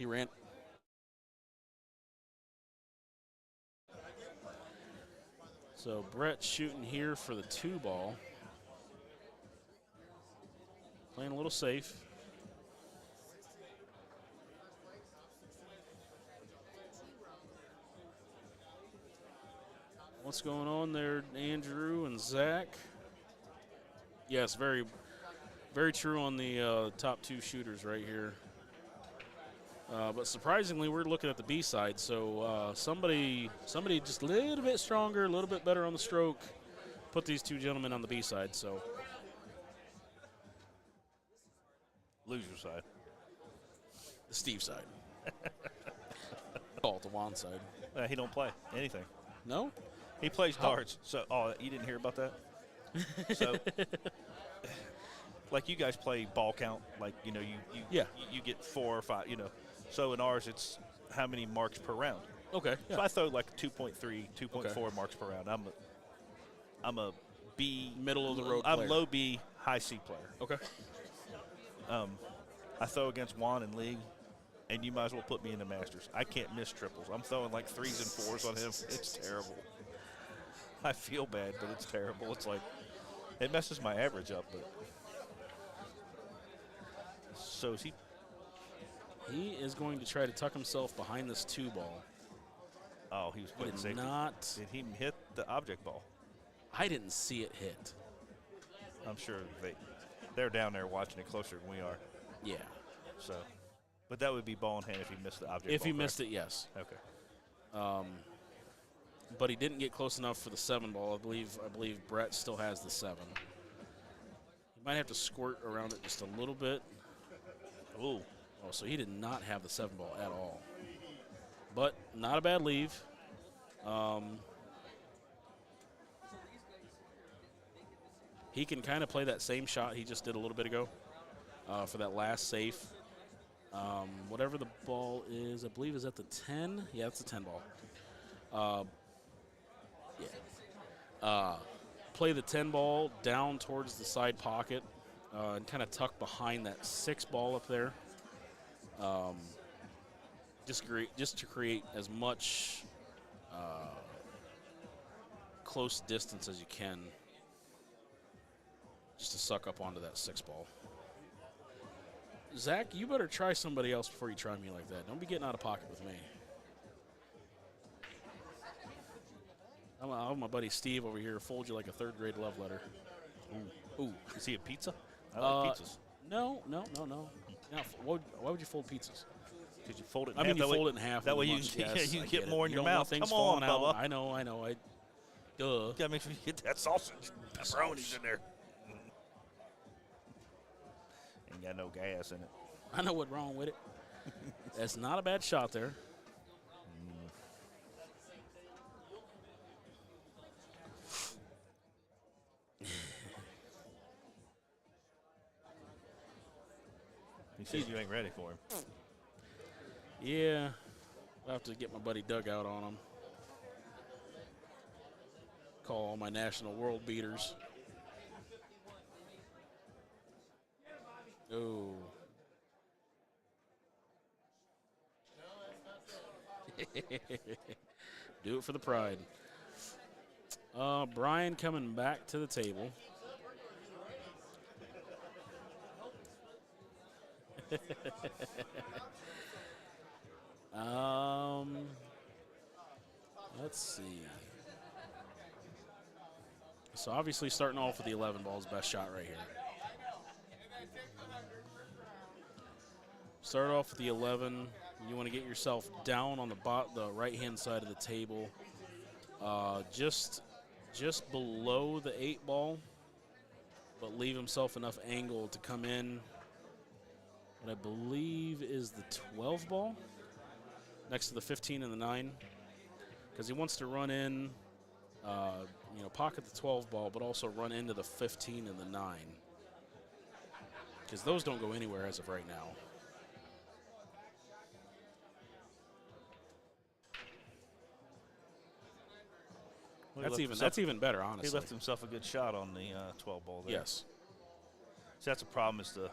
he ran. So Brett shooting here for the 2 ball. Playing a little safe. What's going on there, Andrew and Zach? Yes, very, very true on the top 2 shooters right here. But surprisingly, we're looking at the B side. So somebody just a little bit stronger, a little bit better on the stroke, put these 2 gentlemen on the B side. So Loser side. the Steve side. Call it the Juan side. He don't play anything. No? He plays darts. So you didn't hear about that? So like you guys play ball count, like you get 4 or 5, So in ours, it's how many marks per round. Okay. Yeah. So I throw like 2.3, 2.4 marks per round. I'm a B, Middle of the road I'm player. low B, high C player. Okay. I throw against Juan in league, and you might as well put me in the Masters. I can't miss triples. I'm throwing like 3s and 4s on him. It's terrible. I feel bad, but it's terrible. It's like it messes my average up. But so is he? He is going to try to tuck himself behind this 2 ball. Oh, he was playing Did safety. not. Did he hit the object ball? I didn't see it hit. I'm sure they're down there watching it closer than we are. Yeah. So, but that would be ball in hand if he missed the object. If ball, he correct? missed it, yes. Okay. But he didn't get close enough for the 7 ball. I believe Brett still has the 7. He might have to squirt around it just a little bit. Ooh. Oh, so he did not have the 7 ball at all. But not a bad leave. He can kind of play that same shot he just did a little bit ago for that last safe. Whatever the ball is, I believe is at the 10. Yeah, it's the 10 ball. Play the 10 ball down towards the side pocket and kind of tuck behind that 6 ball up there. Just to create as much close distance as you can, just to suck up onto that 6 ball. Zach, you better try somebody else before you try me like that. Don't be getting out of pocket with me. I'll have my buddy Steve over here fold you like a 3rd grade love letter. Ooh. Is he a pizza? I like pizzas. No. Now, why would you fold pizzas? Did you fold it in I half? mean, you fold it in half. That way you munch, can, yes, you I can get it. more in You your don't want mouth. things Come falling on, out. Bubba. I know. Duh. Gotta make sure you get that sausage, pepperonis in there. Ain't got no gas in it. I know what's wrong with it. That's not a bad shot there. He says you ain't ready for him. Yeah. I'll have to get my buddy Doug out on him. Call all my national world beaters. Oh. Do it for the pride. Brian coming back to the table. Let's see. So obviously starting off with the 11 ball is best shot right here. Start off with the 11. You want to get yourself down on the right-hand side of the table, just below the 8 ball, but leave himself enough angle to come in. What I believe is the 12 ball, next to the 15 and the 9, because he wants to run in, pocket the 12 ball, but also run into the 15 and the 9, because those don't go anywhere as of right now. Well, That's even better, honestly. He left himself a good shot on the 12 ball there. Yes. See, that's a problem is the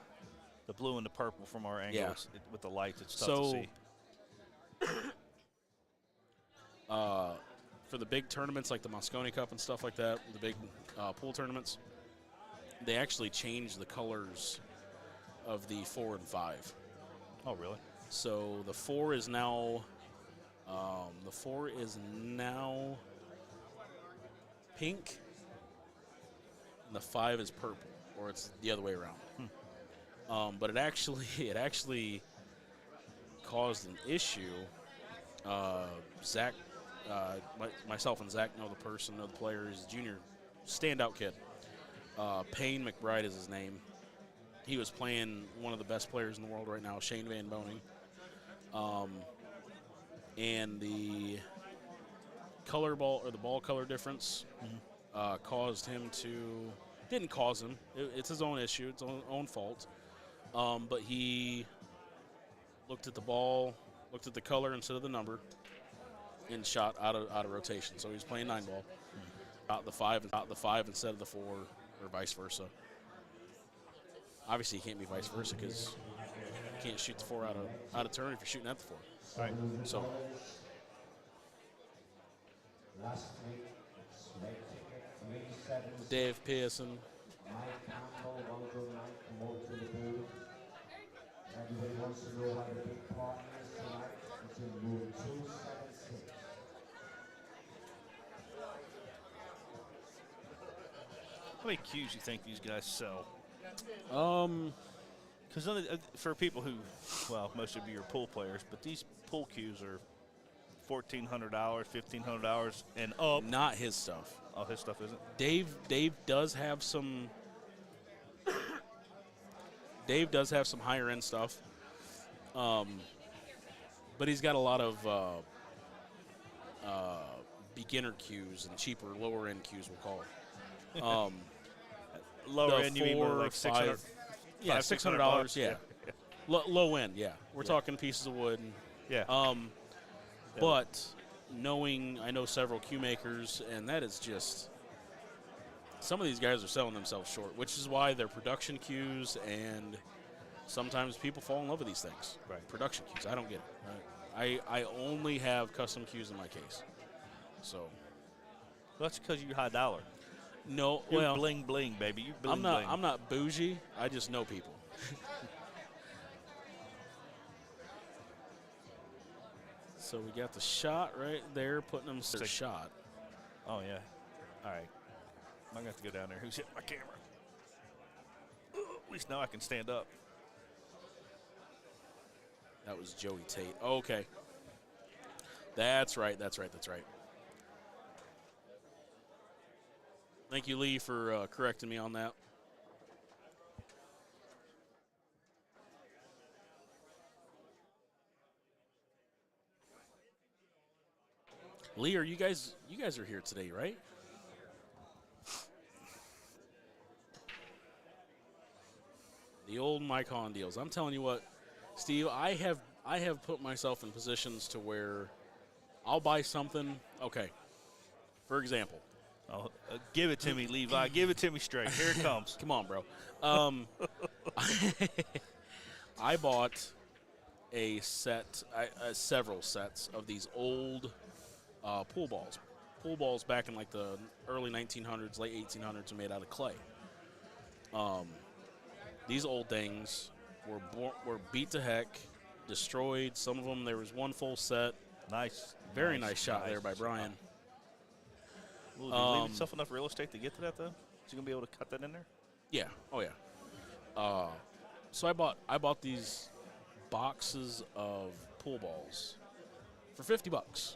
blue and the purple from our angles with the lights. It's tough to see. For the big tournaments like the Moscone Cup and stuff like that, the big pool tournaments, they actually changed the colors of the 4 and 5. Oh, really? So the 4 is now pink, and the 5 is purple, or it's the other way around. But it actually caused an issue. Zach, myself and Zach know the person, know the player. He's a junior standout kid. Payne McBride is his name. He was playing one of the best players in the world right now, Shane Van Boning. And the color ball, or the ball color difference, caused him to, didn't cause him, it's his own issue, it's own fault. But he looked at the ball, looked at the color instead of the number, and shot out of rotation. So he was playing 9 ball, out the 5 instead of the 4, or vice versa. Obviously, you can't be vice versa because you can't shoot the 4 out of turn if you're shooting at the 4. Right. So. Dave Pearson. How many cues you think these guys sell? Because for people who, well, most of you are pool players, but these pool cues are $1,400, $1,500, and up. Not his stuff. Oh, his stuff isn't? Dave does have some. Dave does have some higher end stuff, but he's got a lot of beginner cues and cheaper, lower end cues, we'll call it. Lower end, you mean more like $600? Yeah, $600. Yeah, low end. Yeah, we're talking pieces of wood. And, yeah. But I know several cue makers, and that is just, some of these guys are selling themselves short, which is why they're production cues, and sometimes people fall in love with these things. Right. Production cues, I don't get it. I only have custom cues in my case. So. Well, that's because you're high dollar. No, You're well, bling bling, baby. You bling bling. I'm not bougie. I just know people. So we got the shot right there, putting him to shot. Oh, yeah. All right. I'm going to have to go down there. Who's hitting my camera? At least now I can stand up. That was Joey Tate. Okay. That's right. Thank you, Lee, for correcting me on that. Lee, you guys are here today, right? The old Micon deals. I'm telling you what, Steve, I have put myself in positions to where I'll buy something. Okay. For example. Oh, give it to me, Levi. Give it to me straight. Here it comes. Come on, bro. I bought several sets of these old pool balls. pool balls back in like the early 1900s, late 1800s, were made out of clay. These old things were beat to heck, destroyed. Some of them, there was one full set. Nice. Very nice shot there by Brian. Ooh, did you leave yourself enough real estate to get to that, though? Is you going to be able to cut that in there? Yeah. Oh, yeah. So I bought these boxes of pool balls for $50.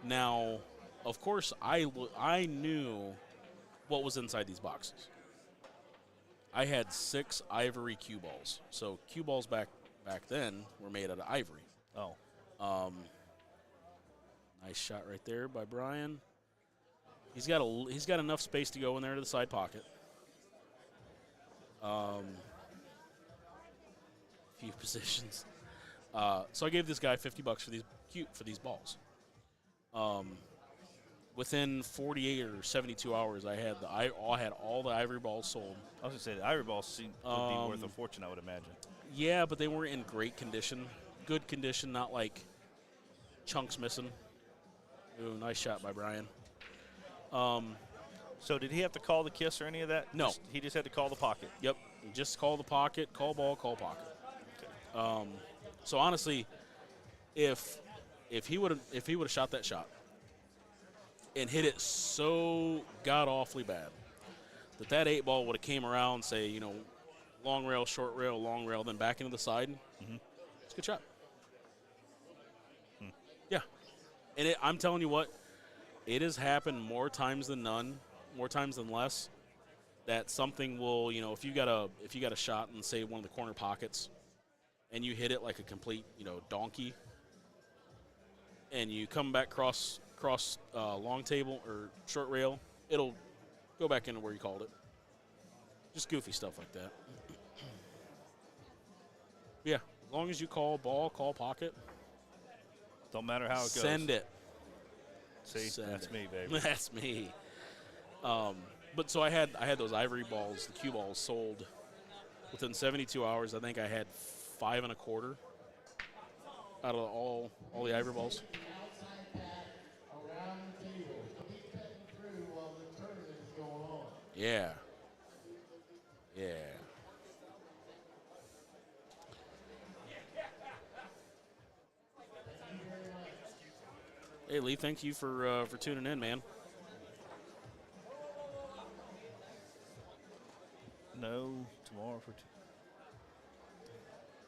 Now, of course, I knew what was inside these boxes. I had 6 ivory cue balls. So cue balls back then were made out of ivory. Oh. Nice shot right there by Brian. He's got enough space to go in there to the side pocket. Few positions. So I gave this guy $50 for these balls. Within 48 or 72 hours, I had all the ivory balls sold. I was going to say, the ivory balls would be worth a fortune, I would imagine. Yeah, but they weren't in great condition. Good condition, not like chunks missing. Ooh, nice shot by Brian. So did he have to call the kiss or any of that? No. He just had to call the pocket. Yep, just call the pocket, call ball, call pocket. So honestly, if he would have shot that shot and hit it so god awfully bad that 8 ball would have came around, say, long rail, short rail, long rail, then back into the side. Mm-hmm. It's a good shot. Yeah, and I'm telling you what, it has happened more times than none, more times than less, that something will, if you got a shot in, say, one of the corner pockets, and you hit it like a complete, donkey, and you come back cross long table or short rail, it'll go back into where you called it. Just goofy stuff like that. Yeah, as long as you call ball, call pocket. Don't matter how it goes. Send it. See, that's me, baby. That's me. But so I had those ivory balls, the cue balls, sold within 72 hours. I think I had 5 1/4 out of all the ivory balls. Yeah. Yeah. Hey, Lee, thank you for tuning in, man. No, tomorrow for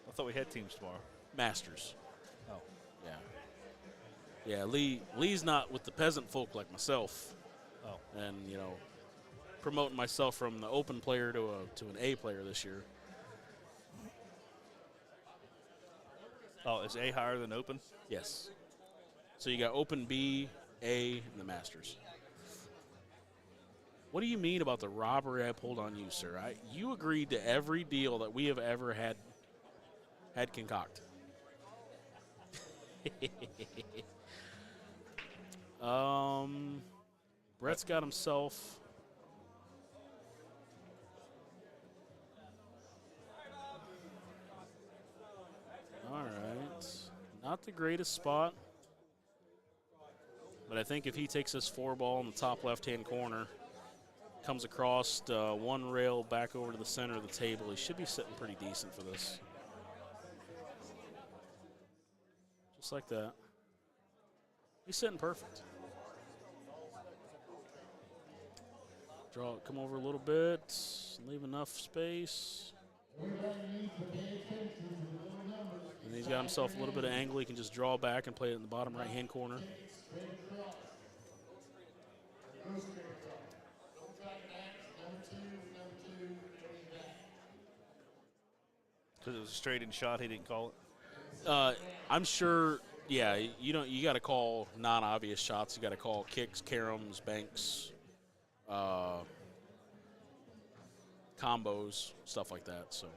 I thought we had teams tomorrow. Masters. Oh. Yeah. Yeah, Lee's not with the peasant folk like myself. Oh. And, promoting myself from the open player to an A player this year. Oh, is A higher than open? Yes. So you got open B, A, and the Masters. What do you mean about the robbery I pulled on you, sir? You agreed to every deal that we have ever had concocted. Brett's got himself. All right. Not the greatest spot. But I think if he takes this 4 ball in the top left-hand corner, comes across one rail back over to the center of the table, he should be sitting pretty decent for this. Just like that. He's sitting perfect. Come over a little bit, leave enough space. And he's got himself a little bit of angle. He can just draw back and play it in the bottom right-hand corner. Because it was a straight-in shot, he didn't call it? I'm sure, yeah, you got to call non-obvious shots. You got to call kicks, caroms, banks, combos, stuff like that. So.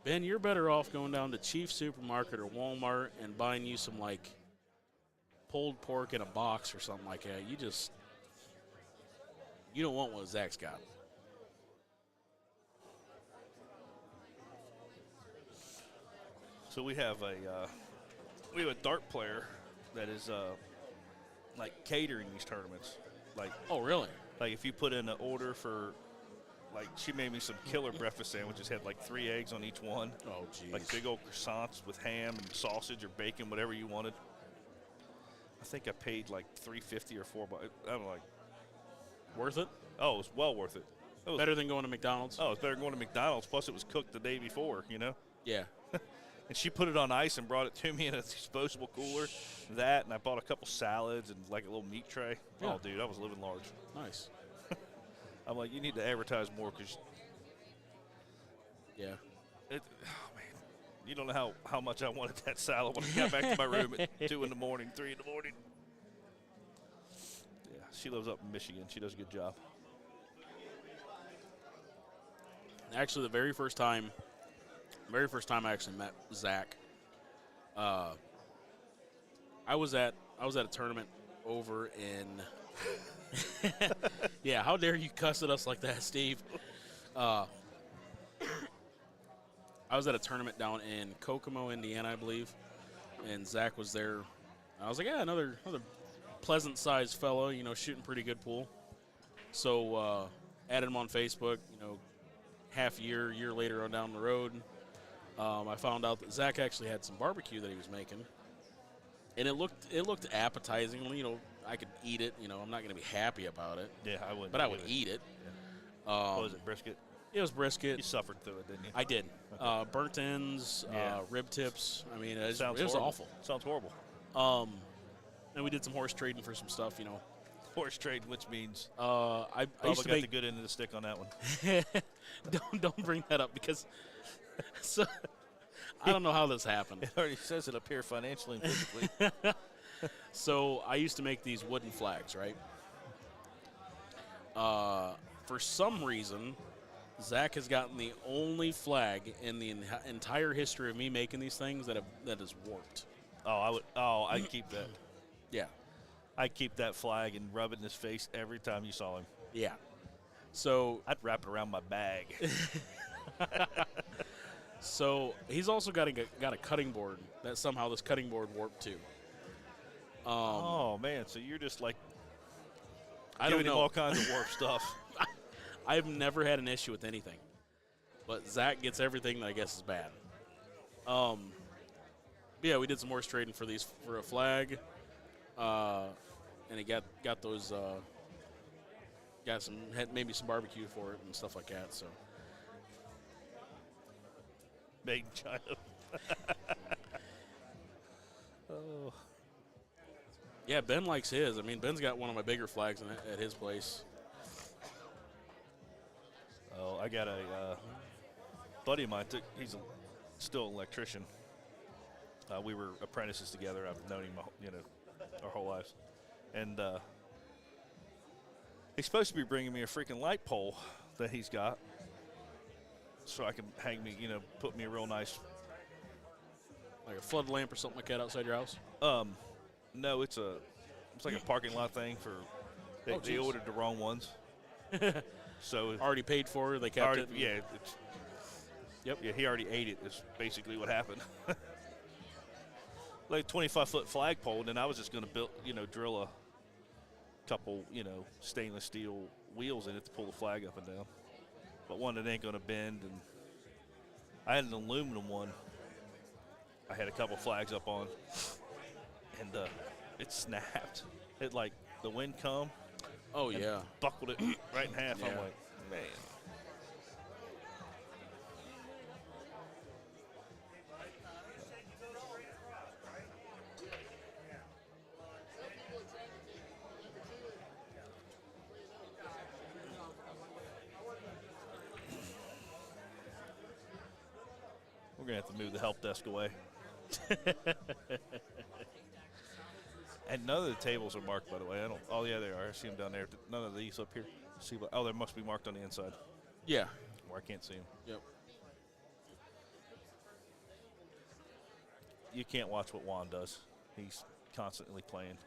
Ben, you're better off going down to Chief Supermarket or Walmart and buying you some, like, pulled pork in a box or something like that. You don't want what Zach's got. So we have a dart player that is like catering these tournaments. Like, Oh, really? like if you put in an order for, like, she made me some killer breakfast sandwiches, had like 3 eggs on each one. Oh, geez. Like big old croissants with ham and sausage or bacon, whatever you wanted. I think I paid like $3.50 or $4. I'm like, Worth it? oh, it was well worth it. It was, Better than going to McDonald's? oh, it's better than going to McDonald's. Plus, it was cooked the day before, you know. Yeah. And she put it on ice and brought it to me in a disposable cooler. That, and I bought a couple salads and like a little meat tray. Yeah. Oh, dude, I was living large. Nice. I'm like, you need to advertise more because Yeah. oh man, you don't know how much I wanted that salad when I got back to my room at 2 in the morning, 3 in the morning. Yeah, she lives up in Michigan. She does a good job. Actually, the very first time I actually met Zach, I was at a tournament over in. Yeah, how dare you cuss at us like that, Steve? I was at a tournament down in Kokomo, Indiana, I believe, and Zach was there. I was like, yeah, another pleasant-sized fellow, you know, shooting pretty good pool. So added him on Facebook, you know, half a year later on down the road. I found out that Zach actually had some barbecue that he was making, and it looked appetizing. You know, I could eat it. You know, I'm not going to be happy about it. Yeah, I wouldn't. But I would eat it. What was it, brisket? It was brisket. You suffered through it, didn't you? I did. Okay. Burnt ends, Yeah. Rib tips. I mean, it was horrible. awful. Sounds horrible. And we did some horse trading for some stuff, you know. Horse trading, which means I Bubba used to got make the good end of the stick on that one. don't bring that up because so, I don't know how this happened. It already says it up here financially and physically. So I used to make these wooden flags, right? For some reason, Zach has gotten the only flag in the entire history of me making these things that is warped. I'd keep that. Yeah. I'd keep that flag and rub it in his face every time you saw him. Yeah. So I'd wrap it around my bag. So he's also got a cutting board that somehow this cutting board warped too. Oh man, so you're just like I don't giving him know. all kinds of warp stuff. I've never had an issue with anything, but Zach gets everything that I guess is bad. But yeah, we did some horse trading for a flag, and he got those had maybe some barbecue for it and stuff like that. So Made in China. Oh. yeah, Ben likes his. I mean, Ben's got one of my bigger flags at his place. Oh, I got a buddy of mine. He's still an electrician. We were apprentices together. I've known him, our whole lives. And he's supposed to be bringing me a freaking light pole that he's got, so I can hang me, put me a real nice. Like a flood lamp or something like that outside your house? No, it's like a parking lot thing for. They ordered the wrong ones. So Already paid for, they kept it. Yeah. Yep. Yeah, he already ate it. Is basically what happened. Like 25-foot flagpole, and then I was just going to drill a couple, stainless steel wheels in it to pull the flag up and down. But one that ain't going to bend, and I had an aluminum one. I had a couple flags up on, and it snapped. It the wind come. Oh and yeah. buckled it right in half. Yeah. I'm like, man. We're going to have to move the help desk away. And none of the tables are marked, by the way. Oh, yeah, they are. I see them down there. None of these up here. See what? Oh, they must be marked on the inside. Yeah. Where I can't see them. Yep. You can't watch what Juan does. He's constantly playing.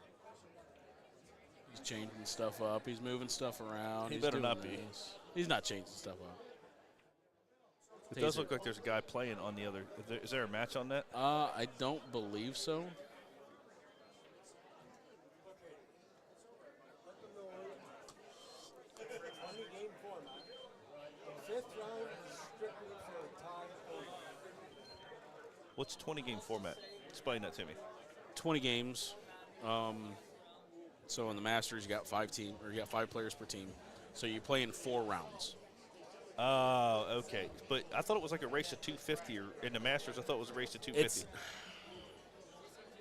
He's changing stuff up. He's moving stuff around. He He's better doing not be. this. He's not changing stuff up. It does look like there's a guy playing on the other. Is there a match on that? I don't believe so. Game format. The 5th round is strictly for a tie only. What's 20-game format? Explain that to me. 20 games. So in the Masters, you got 5 players per team. So you play in 4 rounds. Oh, okay. But I thought it was like a race to 250, or in the Masters, I thought it was a race to 250.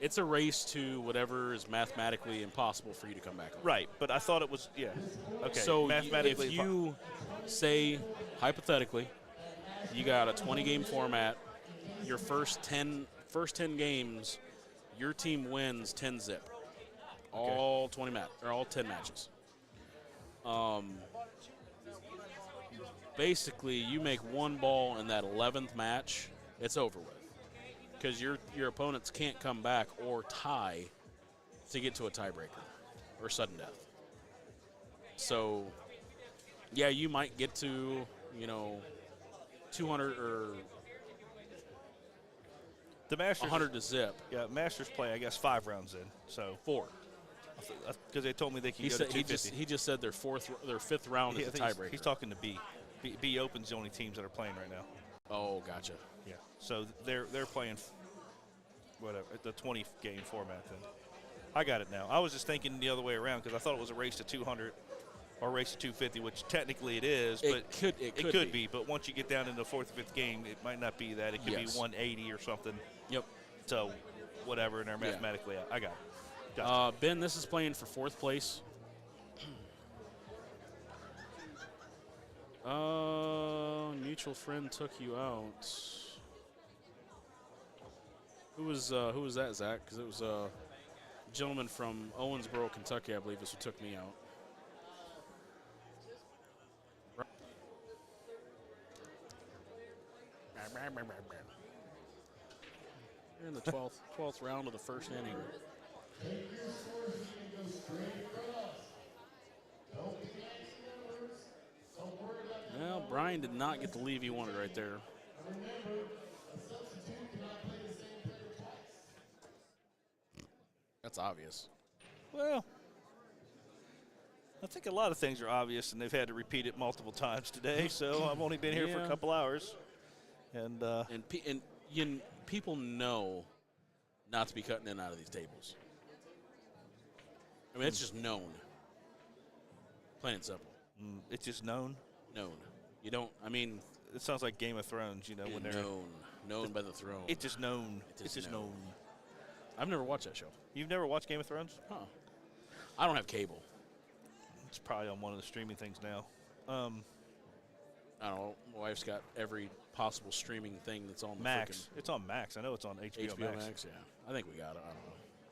It's a race to whatever is mathematically impossible for you to come back on. Right, but I thought it was, yeah. Okay, So mathematically. if you say, hypothetically, you got a 20-game format, your first 10 games, your team wins 10-zip. All 20 or all 10 matches. Basically, you make 1 ball in that 11th match, it's over with. Because your opponents can't come back or tie to get to a tiebreaker or sudden death. So, yeah, you might get to, 200 or The Masters 100 to zip. Yeah, Masters play, I guess, 5 rounds in. So 4. because they told me they can He go said to 250. he just said their 5th round I is a think tiebreaker. he's talking to B. B Open's the only teams that are playing right now. Oh, gotcha. Yeah. So they're playing whatever the 20-game format then. I got it now. I was just thinking the other way around because I thought it was a race to 200 or a race to 250, which technically it is, but It could be. But once you get down into the 4th or 5th game, it might not be that. It could Yes. be 180 or something. Yep. So whatever, and they're Yeah. mathematically out. I got it. Gotcha. Ben, this is playing for 4th place. Mutual friend took you out. Who was that, Zach? Because it was a gentleman from Owensboro, Kentucky, I believe, is who took me out. You're in the 12th round of the first inning. Well, Brian did not get the leave he wanted right there. That's obvious. Well, I think a lot of things are obvious, and they've had to repeat it multiple times today. So I've only been here for a Yeah. couple hours, and People know not to be cutting in and out of these tables. I mean, it's just known. Plain and simple. it's just known. Known. You don't, I mean, It sounds like Game of Thrones, when they're. known by the throne. It's just known. It is It's just known. I've never watched that show. You've never watched Game of Thrones? Huh. I don't have cable. It's probably on one of the streaming things now. I don't know. My wife's got every possible streaming thing that's on the Max. It's on Max. I know it's on HBO, HBO Max. Max. Yeah, I think we got it.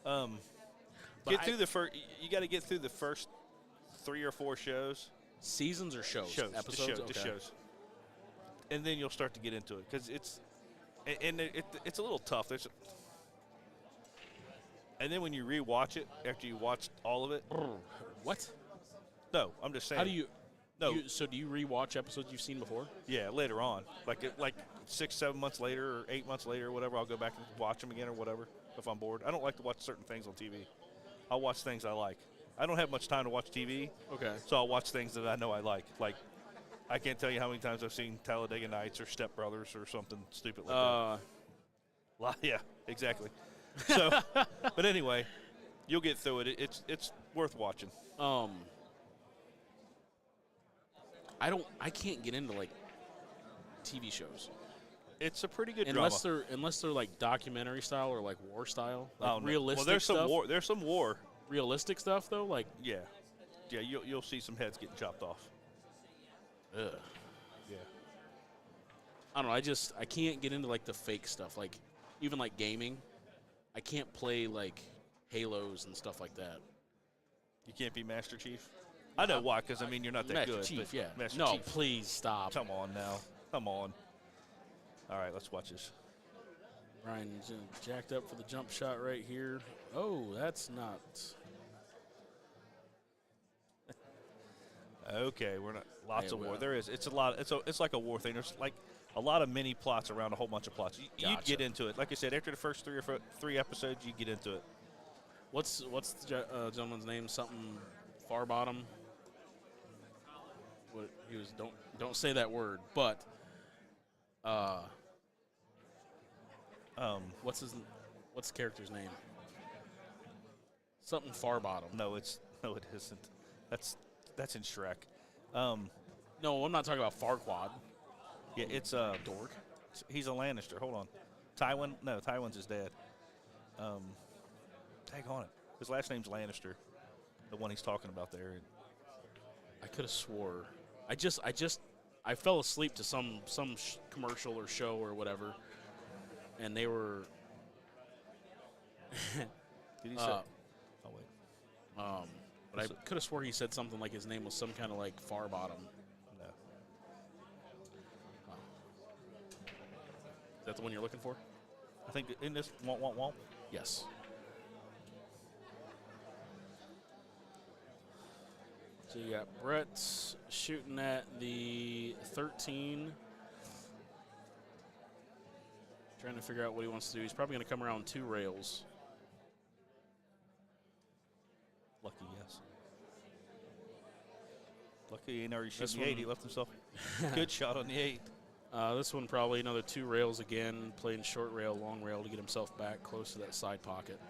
I don't know. But Get through the first. You got to get through the first 3 or 4 shows. Seasons or shows? Shows. Episodes? The shows. And then you'll start to get into it because it's a little tough. And then when you rewatch it after you watched all of it. What? No, I'm just saying. How do you? No. So do you rewatch episodes you've seen before? Yeah, later on, like 6, 7 months later, or 8 months later, or whatever. I'll go back and watch them again, or whatever, if I'm bored. I don't like to watch certain things on TV. I'll watch things I like. I don't have much time to watch TV, Okay. so I'll watch things that I know I like. Like, I can't tell you how many times I've seen Talladega Nights or Step Brothers or something stupid like that. Yeah, exactly. So, but anyway, you'll get through it. It's worth watching. I can't get into like TV shows It's a pretty good unless drama. they're like documentary style or like war style, like Oh, no. realistic Well, there's stuff. some war. There's some war. Realistic stuff though, like Yeah, you'll see some heads getting chopped off. ugh. Yeah. I don't know. I can't get into like the fake stuff. Like even like gaming, I can't play like Halos and stuff like that. You can't be Master Chief. I know why, because I mean you're not that Master good. Chief, but yeah. Master No, Chief. please stop. Come on now. Come on. All right, let's watch this. Brian jacked up for the jump shot right here. Oh, that's not. Okay, we're not lots Hey, of war. well. There is. It's a lot. It's like a war thing. There's like a lot of mini plots around a whole bunch of plots. You'd Gotcha. get into it. Like I said, after the first three episodes, you get into it. What's the gentleman's name? Something Farbottom. What he was? Don't say that word. But what's the character's name? Something Farbottom. No, it isn't. That's in Shrek. No, I'm not talking about Farquaad. Yeah, it's Dork. He's a Lannister. Hold on. Tywin? No, Tywin's his dad. Tag on it. His last name's Lannister. The one he's talking about there. I could have swore. I fell asleep to some commercial or show or whatever, and they were. Did he say? Oh wait. But I could have swore he said something like his name was some kind of like Farbottom. No. Is that the one you're looking for? I think in this womp. Yes. So you got Brett shooting at the 13. Trying to figure out what he wants to do. He's probably going to come around 2 rails. Lucky, yes. Lucky he never shot This the 8. one- He left himself good shot on the 8. This one probably another 2 rails again, playing short rail, long rail to get himself back close to that side pocket.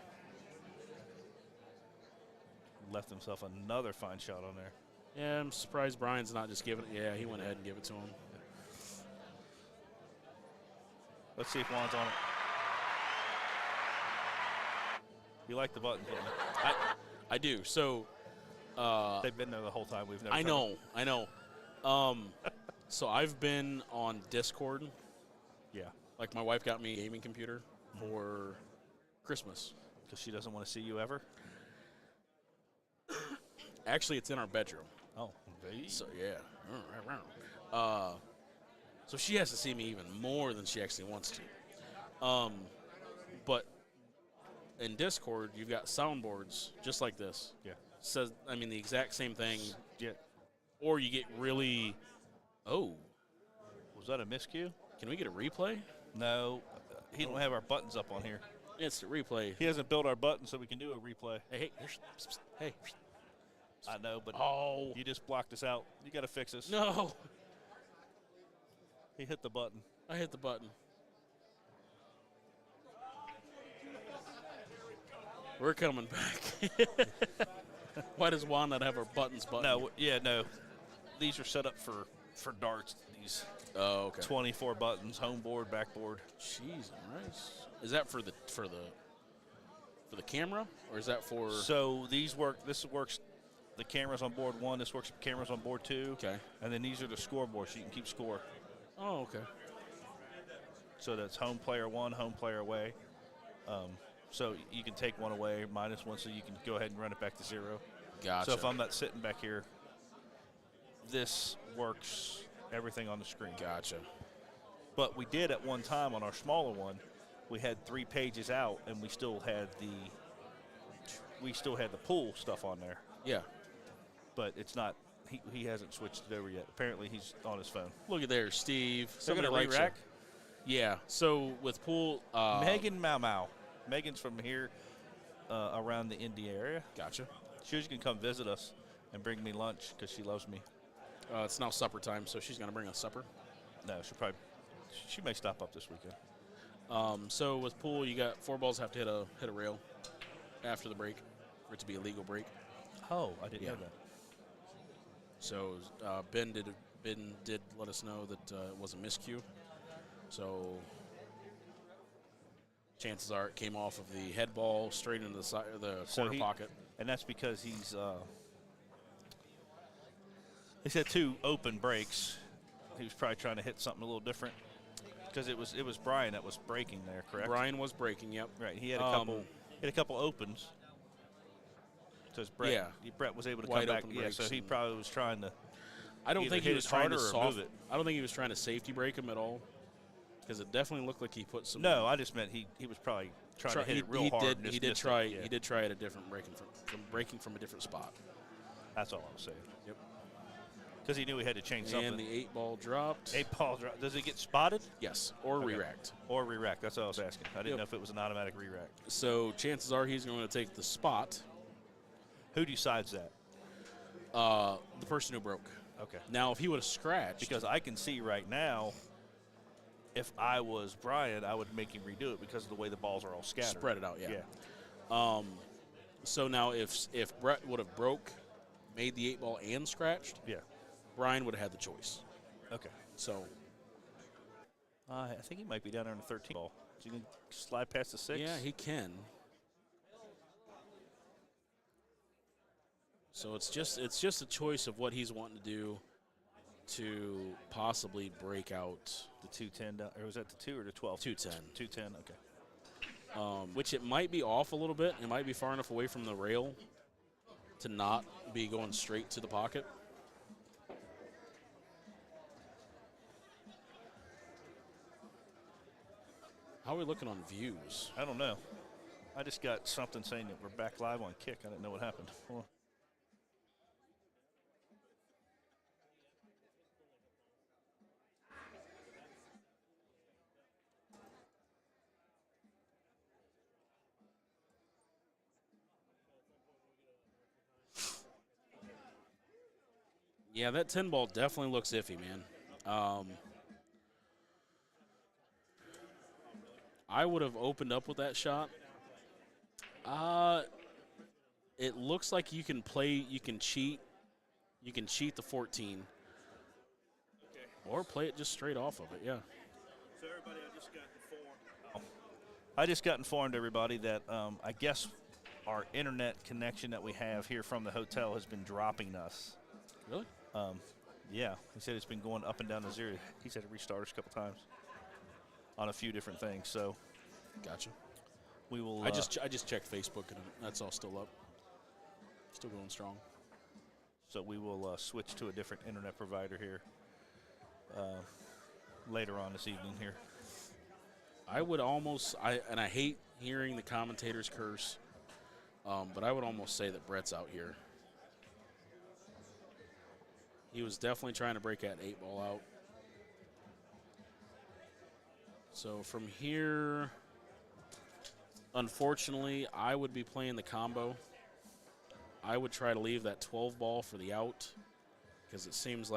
Left himself another fine shot on there. Yeah, I'm surprised Brian's not just giving it. Yeah, he went ahead and gave it to him. Let's see if Juan's on it. You like the buttons, don't you? I do. So They've been there the whole time. We've never. I know. So I've been on Discord. Yeah, Like my wife got me a gaming computer for Christmas. because she doesn't want to see you ever. Actually, it's in our bedroom. Oh, So yeah. So she has to see me even more than she actually wants to. But in Discord, you've got soundboards just like this. yeah. Says, I mean, the exact same thing. Yeah. Or you get really, oh, Was that a miscue? can we get a replay? No, he don't have our buttons up on here. Instant replay. He hasn't built our buttons so we can do a replay. Hey, hey. I know, but Oh, you just blocked us out. You got to fix us. no. He hit the button. I hit the button. We're coming back. Why does Juan not have our buttons button? No, yeah, no. These are set up for darts. These Oh, okay. 24 buttons, home board, backboard. Jeez, nice. Is that for the camera, or is that for? So these work. This works. The camera's on board 1. This works. Camera's on board 2. Okay. And then these are the scoreboards, so you can keep score. Oh, okay. So that's home player 1, home player away. So you can take one away, -1, so you can go ahead and run it back to 0. Gotcha. So if I'm not sitting back here, this works everything on the screen. Gotcha. But we did at one time on our smaller one, we had 3 pages out, and we still had the pool stuff on there. Yeah. But it's not. He hasn't switched it over yet. Apparently, he's on his phone. Look at there, Steve. They're Somebody gonna likes you. re-rack? Yeah. So with pool, Megan Mau. Megan's from here, around the Indy area. Gotcha. She can come visit us and bring me lunch because she loves me. It's now supper time, so she's gonna bring us supper. No, she may stop up this weekend. So with pool, you got 4 balls have to hit a rail after the break for it to be a legal break. Oh, I didn't Yeah. know that. So Ben did let us know that it was a miscue. So chances are it came off of the head ball straight into the side, the corner pocket. And that's because he's had 2 open breaks. He was probably trying to hit something a little different because it was Brian that was breaking there, correct? Brian was breaking. Yep. Right. He had a couple opens. Because Brett was able to Wide come back. open Yeah, so breaks he and- probably was trying to. I don't Either think he hit was it trying to harder or move soft. it. I don't think he was trying to safety break him at all, because it definitely looked like he put some. No, I just meant he was probably trying to hit it real hard. and He just did missed try. it. Yeah. He did try at a different breaking from breaking from a different spot. That's all I was saying. Yep. Because he knew he had to change something. And the 8-ball dropped. 8-ball drop. Does it get spotted? Yes, or Okay. re-racked. Or re-rack. That's what I was asking. I didn't know if it was an automatic re-rack. So chances are he's going to take the spot. Who decides that? The person who broke. Okay. Now, if he would have scratched. Because I can see right now, if I was Brian, I would make him redo it because of the way the balls are all scattered. Spread it out, yeah. So now if Brett would have broke, made the 8-ball and scratched, Yeah. Brian would have had the choice. Okay. So I think he might be down there in the 13 ball. So you can slide past the 6? yeah, he can. So it's just a choice of what he's wanting to do to possibly break out The 210 down, or was that the 2 or the 12? 210. 210, okay. Which it might be off a little bit. It might be far enough away from the rail to not be going straight to the pocket. How are we looking on views? I don't know. I just got something saying that we're back live on Kick. I didn't know what happened. Hold on. Yeah, that 10 ball definitely looks iffy, man. I would have opened up with that shot. It looks like you can cheat. You can cheat the 14. Or play it just straight off of it, yeah. So everybody, I just got informed, everybody, that I guess our internet connection that we have here from the hotel has been dropping us. Really? Yeah, he said it's been going up and down to 0. He's had to restart us a couple times on a few different things. So Gotcha. we will. I just checked Facebook and that's all still up. Still going strong. So we will switch to a different internet provider here later on this evening here. I would almost, and I hate hearing the commentators curse, but I would almost say that Brett's out here. He was definitely trying to break that 8-ball out. So from here, unfortunately, I would be playing the combo. I would try to leave that 12 ball for the out because it seems like